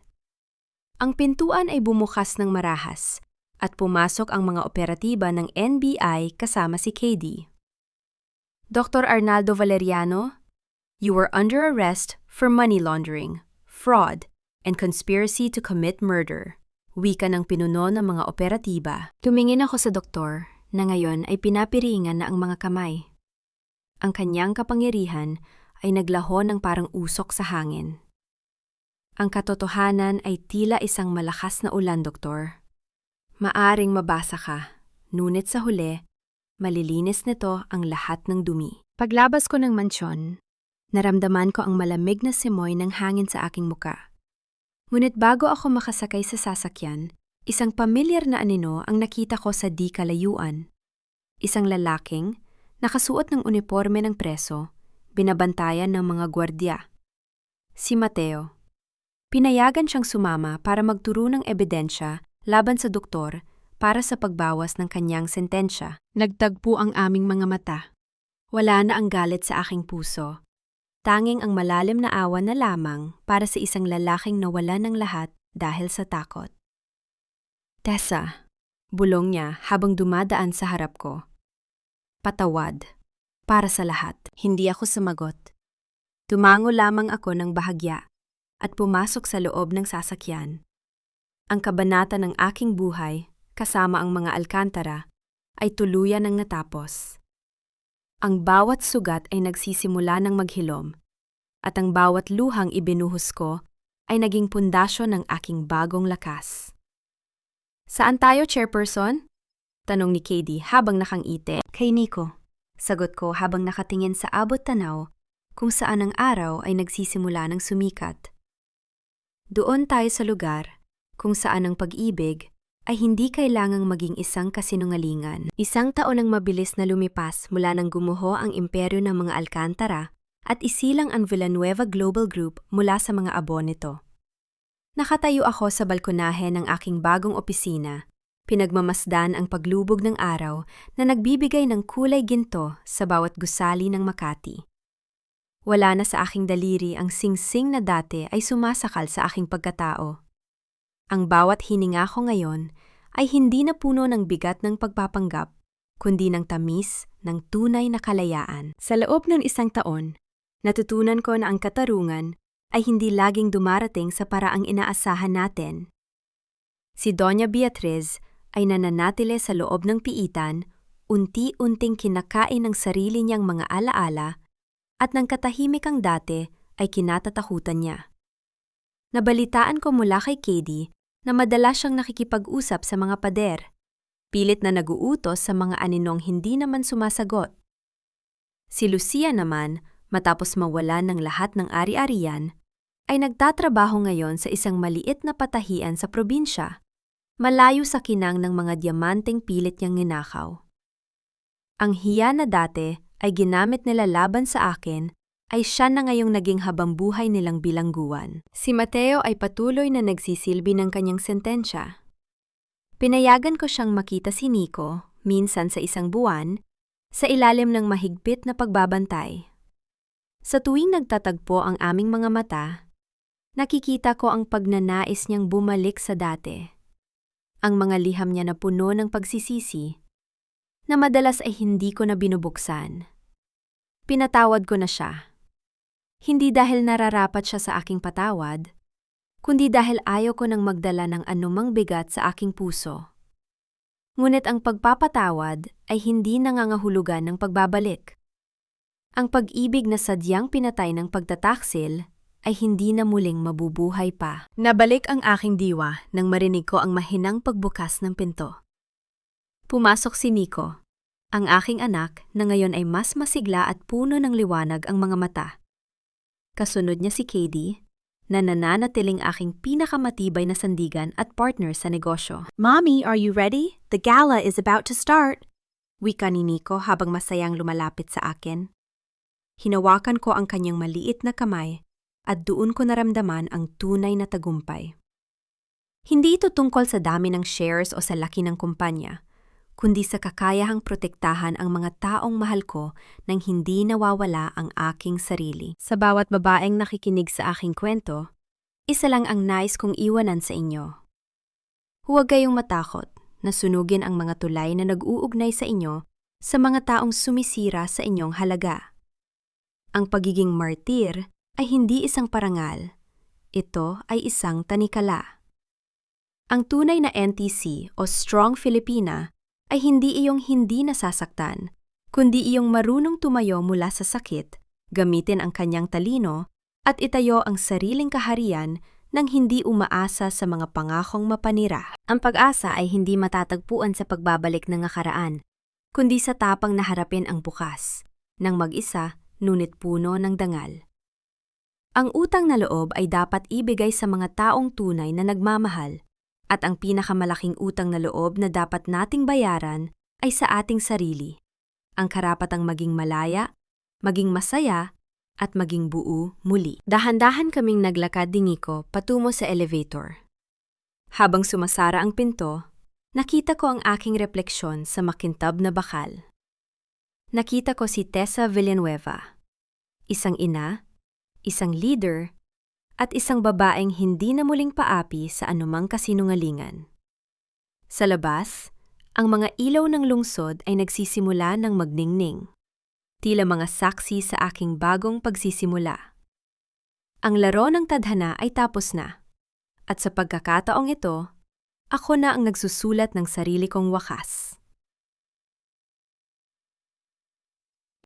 A: Ang pintuan ay bumukas ng marahas at pumasok ang mga operatiba ng NBI kasama si KD. Dr. Arnaldo Valeriano, you are under arrest for money laundering, fraud, and conspiracy to commit murder. Wika ng pinuno ng mga operatiba. Tumingin ako sa doktor na ngayon ay pinapiringan na ang mga kamay. Ang kanyang kapangyarihan ay naglaho ng parang usok sa hangin. Ang katotohanan ay tila isang malakas na ulan, doktor. Maaring mabasa ka, ngunit sa huli, malilinis nito ang lahat ng dumi. Paglabas ko ng mansyon, naramdaman ko ang malamig na simoy ng hangin sa aking muka. Ngunit bago ako makasakay sa sasakyan, isang pamilyar na anino ang nakita ko sa di kalayuan. Isang lalaking, nakasuot ng uniforme ng preso, binabantayan ng mga gwardya. Si Mateo. Pinayagan siyang sumama para magturo ng ebidensya laban sa doktor para sa pagbawas ng kanyang sentensya. Nagtagpo ang aming mga mata. Wala na ang galit sa aking puso. Tanging ang malalim na awa na lamang para sa isang lalaking nawala ng lahat dahil sa takot. Tessa, bulong niya habang dumadaan sa harap ko. Patawad, para sa lahat. Hindi ako sumagot. Tumango lamang ako ng bahagya at pumasok sa loob ng sasakyan. Ang kabanata ng aking buhay, kasama ang mga alkantara, ay tuluyan ng natapos. Ang bawat sugat ay nagsisimula ng maghilom, at ang bawat luhang ibinuhos ko ay naging pundasyon ng aking bagong lakas. Saan tayo, Chairperson? Tanong ni KD habang nakangiti. Kay Nico. Sagot ko habang nakatingin sa abot tanaw kung saan ang araw ay nagsisimula ng sumikat. Doon tayo sa lugar kung saan ang pag-ibig ay hindi kailangang maging isang kasinungalingan. Isang taon ang mabilis na lumipas mula nang gumuho ang imperyo ng mga Alcantara at isilang ang Villanueva Global Group mula sa mga abo nito. Nakatayo ako sa balkonahe ng aking bagong opisina, pinagmamasdan ang paglubog ng araw na nagbibigay ng kulay ginto sa bawat gusali ng Makati. Wala na sa aking daliri ang singsing na dati ay sumasakal sa aking pagkatao. Ang bawat hininga ko ngayon ay hindi na puno ng bigat ng pagpapanggap, kundi ng tamis ng tunay na kalayaan. Sa loob ng isang taon, natutunan ko na ang katarungan ay hindi laging dumarating sa paraang inaasahan natin. Si Doña Beatriz ay nananatili sa loob ng piitan, unti-unting kinakain ng sarili niyang mga alaala at ng katahimikang dati ay kinatatakutan niya. Nabalitaan ko mula kay KD na madalas siyang nakikipag-usap sa mga pader, pilit na naguutos sa mga aninong hindi naman sumasagot. Si Lucia naman, matapos mawalan ng lahat ng ari-arian, ay nagtatrabaho ngayon sa isang maliit na patahian sa probinsya, malayo sa kinang ng mga diamanteng pilit niyang ninakaw. Ang hiya na dati ay ginamit nila laban sa akin ay siya na ngayong naging habambuhay nilang bilangguan. Si Mateo ay patuloy na nagsisilbi ng kanyang sentensya. Pinayagan ko siyang makita si Nico, minsan sa isang buwan, sa ilalim ng mahigpit na pagbabantay. Sa tuwing nagtatagpo ang aming mga mata, nakikita ko ang pagnanais niyang bumalik sa dati. Ang mga liham niya na puno ng pagsisisi, na madalas ay hindi ko na binubuksan. Pinatawad ko na siya. Hindi dahil nararapat siya sa aking patawad, kundi dahil ayaw ko nang magdala ng anumang bigat sa aking puso. Ngunit ang pagpapatawad ay hindi nangangahulugan ng pagbabalik. Ang pag-ibig na sadyang pinatay ng pagtataksil ay hindi na muling mabubuhay pa. Nabalik ang aking diwa nang marinig ko ang mahinang pagbukas ng pinto. Pumasok si Nico, ang aking anak na ngayon ay mas masigla at puno ng liwanag ang mga mata. Kasunod niya si KD, na nananatiling aking pinakamatibay na sandigan at partner sa negosyo.
B: Mommy, are you ready? The gala is about to start.
A: Wika ni Nico habang masayang lumalapit sa akin. Hinawakan ko ang kanyang maliit na kamay at doon ko naramdaman ang tunay na tagumpay. Hindi ito tungkol sa dami ng shares o sa laki ng kumpanya, kundi sa kakayahang protektahan ang mga taong mahal ko nang hindi nawawala ang aking sarili. Sa bawat babaeng nakikinig sa aking kwento, isa lang ang nais kong iwanan sa inyo. Huwag kayong matakot na sunugin ang mga tulay na nag-uugnay sa inyo sa mga taong sumisira sa inyong halaga. Ang pagiging martir ay hindi isang parangal. Ito ay isang tanikala. Ang tunay na NTC o Strong Filipina ay hindi iyong hindi nasasaktan, kundi iyong marunong tumayo mula sa sakit, gamitin ang kanyang talino, at itayo ang sariling kaharian nang hindi umaasa sa mga pangakong mapanira. Ang pag-asa ay hindi matatagpuan sa pagbabalik ng nakaraan, kundi sa tapang na harapin ang bukas, nang mag-isa, ngunit puno ng dangal. Ang utang na loob ay dapat ibigay sa mga taong tunay na nagmamahal, at ang pinakamalaking utang na loob na dapat nating bayaran ay sa ating sarili, ang karapatang maging malaya, maging masaya, at maging buo muli. Dahan-dahan kaming naglakad ni Nico patungo sa elevator. Habang sumasara ang pinto, nakita ko ang aking refleksyon sa makintab na bakal. Nakita ko si Tessa Villanueva, isang ina, isang leader, at isang babaeng hindi na muling paapi sa anumang kasinungalingan. Sa labas, ang mga ilaw ng lungsod ay nagsisimula ng magningning, tila mga saksi sa aking bagong pagsisimula. Ang laro ng tadhana ay tapos na, at sa pagkakataong ito, ako na ang nagsusulat ng sarili kong wakas.